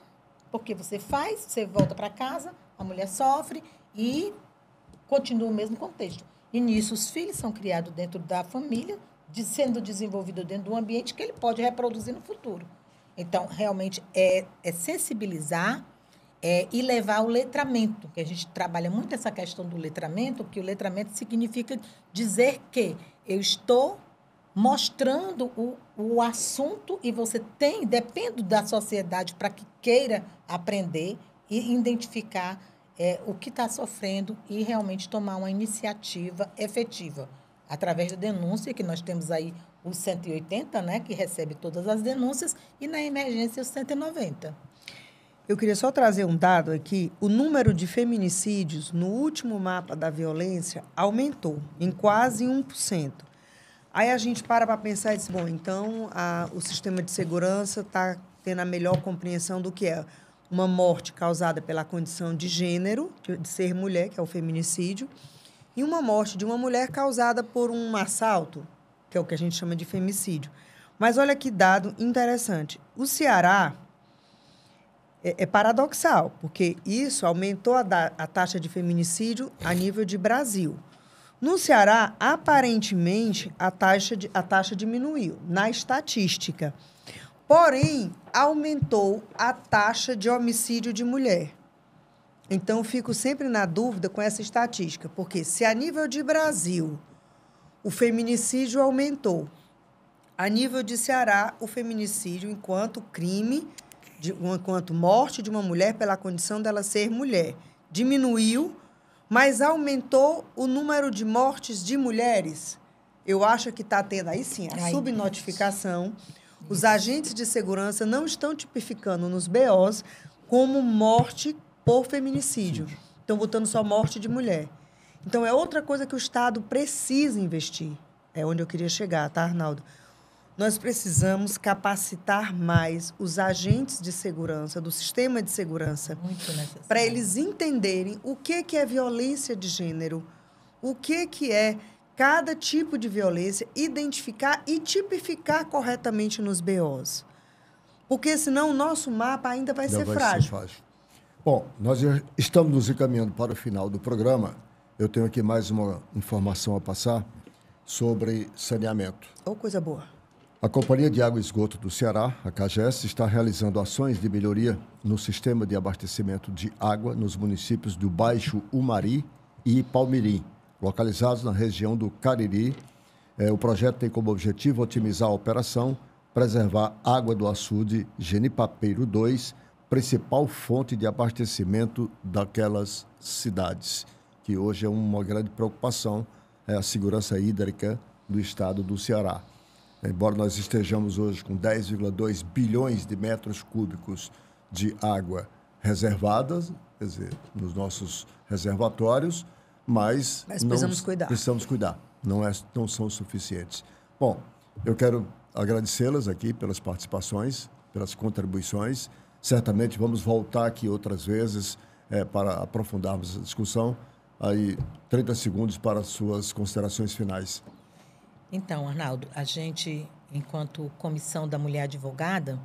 Porque você faz, você volta para casa, a mulher sofre e continua o mesmo contexto. E nisso os filhos são criados dentro da família, sendo desenvolvido dentro do ambiente que ele pode reproduzir no futuro. Então, realmente, é sensibilizar e levar ao letramento, que a gente trabalha muito essa questão do letramento, que o letramento significa dizer que eu estou mostrando o assunto e você depende da sociedade para que queira aprender e identificar o que está sofrendo e realmente tomar uma iniciativa efetiva. Através da denúncia, que nós temos aí o 180, né, que recebe todas as denúncias, e na emergência o 190.
Eu queria só trazer um dado aqui. O número de feminicídios no último mapa da violência aumentou em quase 1%. Aí a gente para pensar e diz, bom, então o sistema de segurança está tendo a melhor compreensão do que é uma morte causada pela condição de gênero, de ser mulher, que é o feminicídio, e uma morte de uma mulher causada por um assalto, que é o que a gente chama de femicídio. Mas olha que dado interessante. O Ceará é paradoxal, porque isso aumentou a taxa de feminicídio a nível de Brasil. No Ceará, aparentemente, a taxa diminuiu na estatística. Porém, aumentou a taxa de homicídio de mulher. Então, fico sempre na dúvida com essa estatística, porque se a nível de Brasil o feminicídio aumentou, a nível de Ceará, o feminicídio enquanto crime, enquanto morte de uma mulher pela condição dela ser mulher, diminuiu, mas aumentou o número de mortes de mulheres. Eu acho que está tendo aí sim a subnotificação. Os agentes de segurança não estão tipificando nos BOs como morte por feminicídio. Estão botando só morte de mulher. Então, é outra coisa que o Estado precisa investir. É onde eu queria chegar, tá, Arnaldo? Nós precisamos capacitar mais os agentes de segurança, do sistema de segurança, para eles entenderem o que é violência de gênero, o que é cada tipo de violência, identificar e tipificar corretamente nos BOs. Porque, senão, o nosso mapa ainda vai ser frágil.
Bom, nós já estamos nos encaminhando para o final do programa. Eu tenho aqui mais uma informação a passar sobre saneamento.
Coisa boa.
A Companhia de Água e Esgoto do Ceará, a CAGES, está realizando ações de melhoria no sistema de abastecimento de água nos municípios do Baixo Umari e Palmirim, localizados na região do Cariri. O projeto tem como objetivo otimizar a operação, preservar água do açude Genipapeiro 2, principal fonte de abastecimento daquelas cidades, que hoje é uma grande preocupação, a segurança hídrica do estado do Ceará. Embora nós estejamos hoje com 10,2 bilhões de metros cúbicos de água reservadas, quer dizer, nos nossos reservatórios, mas precisamos cuidar. Não são suficientes. Bom, eu quero agradecê-las aqui pelas participações, pelas contribuições. Certamente vamos voltar aqui outras vezes para aprofundarmos a discussão. Aí, 30 segundos para as suas considerações finais.
Então, Arnaldo, a gente, enquanto Comissão da Mulher Advogada,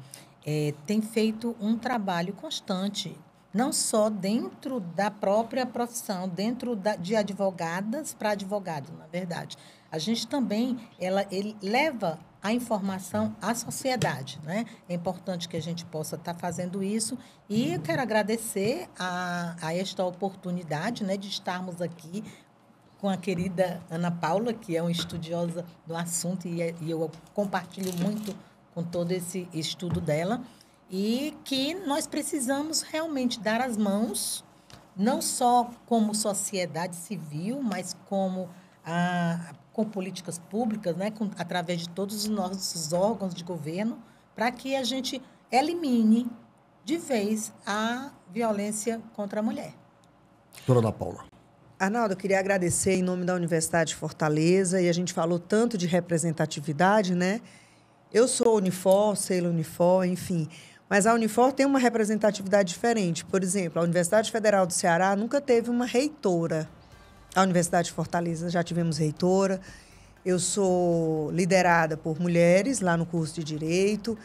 tem feito um trabalho constante, não só dentro da própria profissão, dentro de advogadas para advogados, na verdade. A gente também ele leva a informação à sociedade, né? É importante que a gente possa estar fazendo isso e eu quero agradecer a esta oportunidade, né, de estarmos aqui com a querida Ana Paula, que é uma estudiosa do assunto e eu compartilho muito com todo esse estudo dela, e que nós precisamos realmente dar as mãos, não só como sociedade civil, mas como com políticas públicas, né, através de todos os nossos órgãos de governo, para que a gente elimine de vez a violência contra a mulher.
Doutora Ana Paula.
Arnaldo, eu queria agradecer em nome da Universidade de Fortaleza, e a gente falou tanto de representatividade, né? Eu sou Unifor, Seila Unifor, enfim, mas a Unifor tem uma representatividade diferente. Por exemplo, a Universidade Federal do Ceará nunca teve uma reitora. A Universidade de Fortaleza já tivemos reitora. Eu sou liderada por mulheres lá no curso de Direito.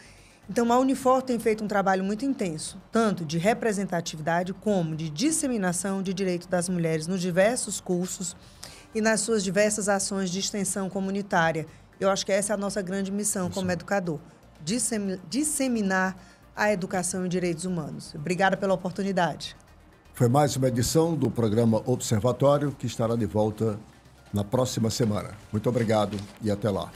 Então, a Unifor tem feito um trabalho muito intenso, tanto de representatividade como de disseminação de direito das mulheres nos diversos cursos e nas suas diversas ações de extensão comunitária. Eu acho que essa é a nossa grande missão como educador, disseminar a educação em direitos humanos. Obrigada pela oportunidade.
Foi mais uma edição do programa Observatório, que estará de volta na próxima semana. Muito obrigado e até lá.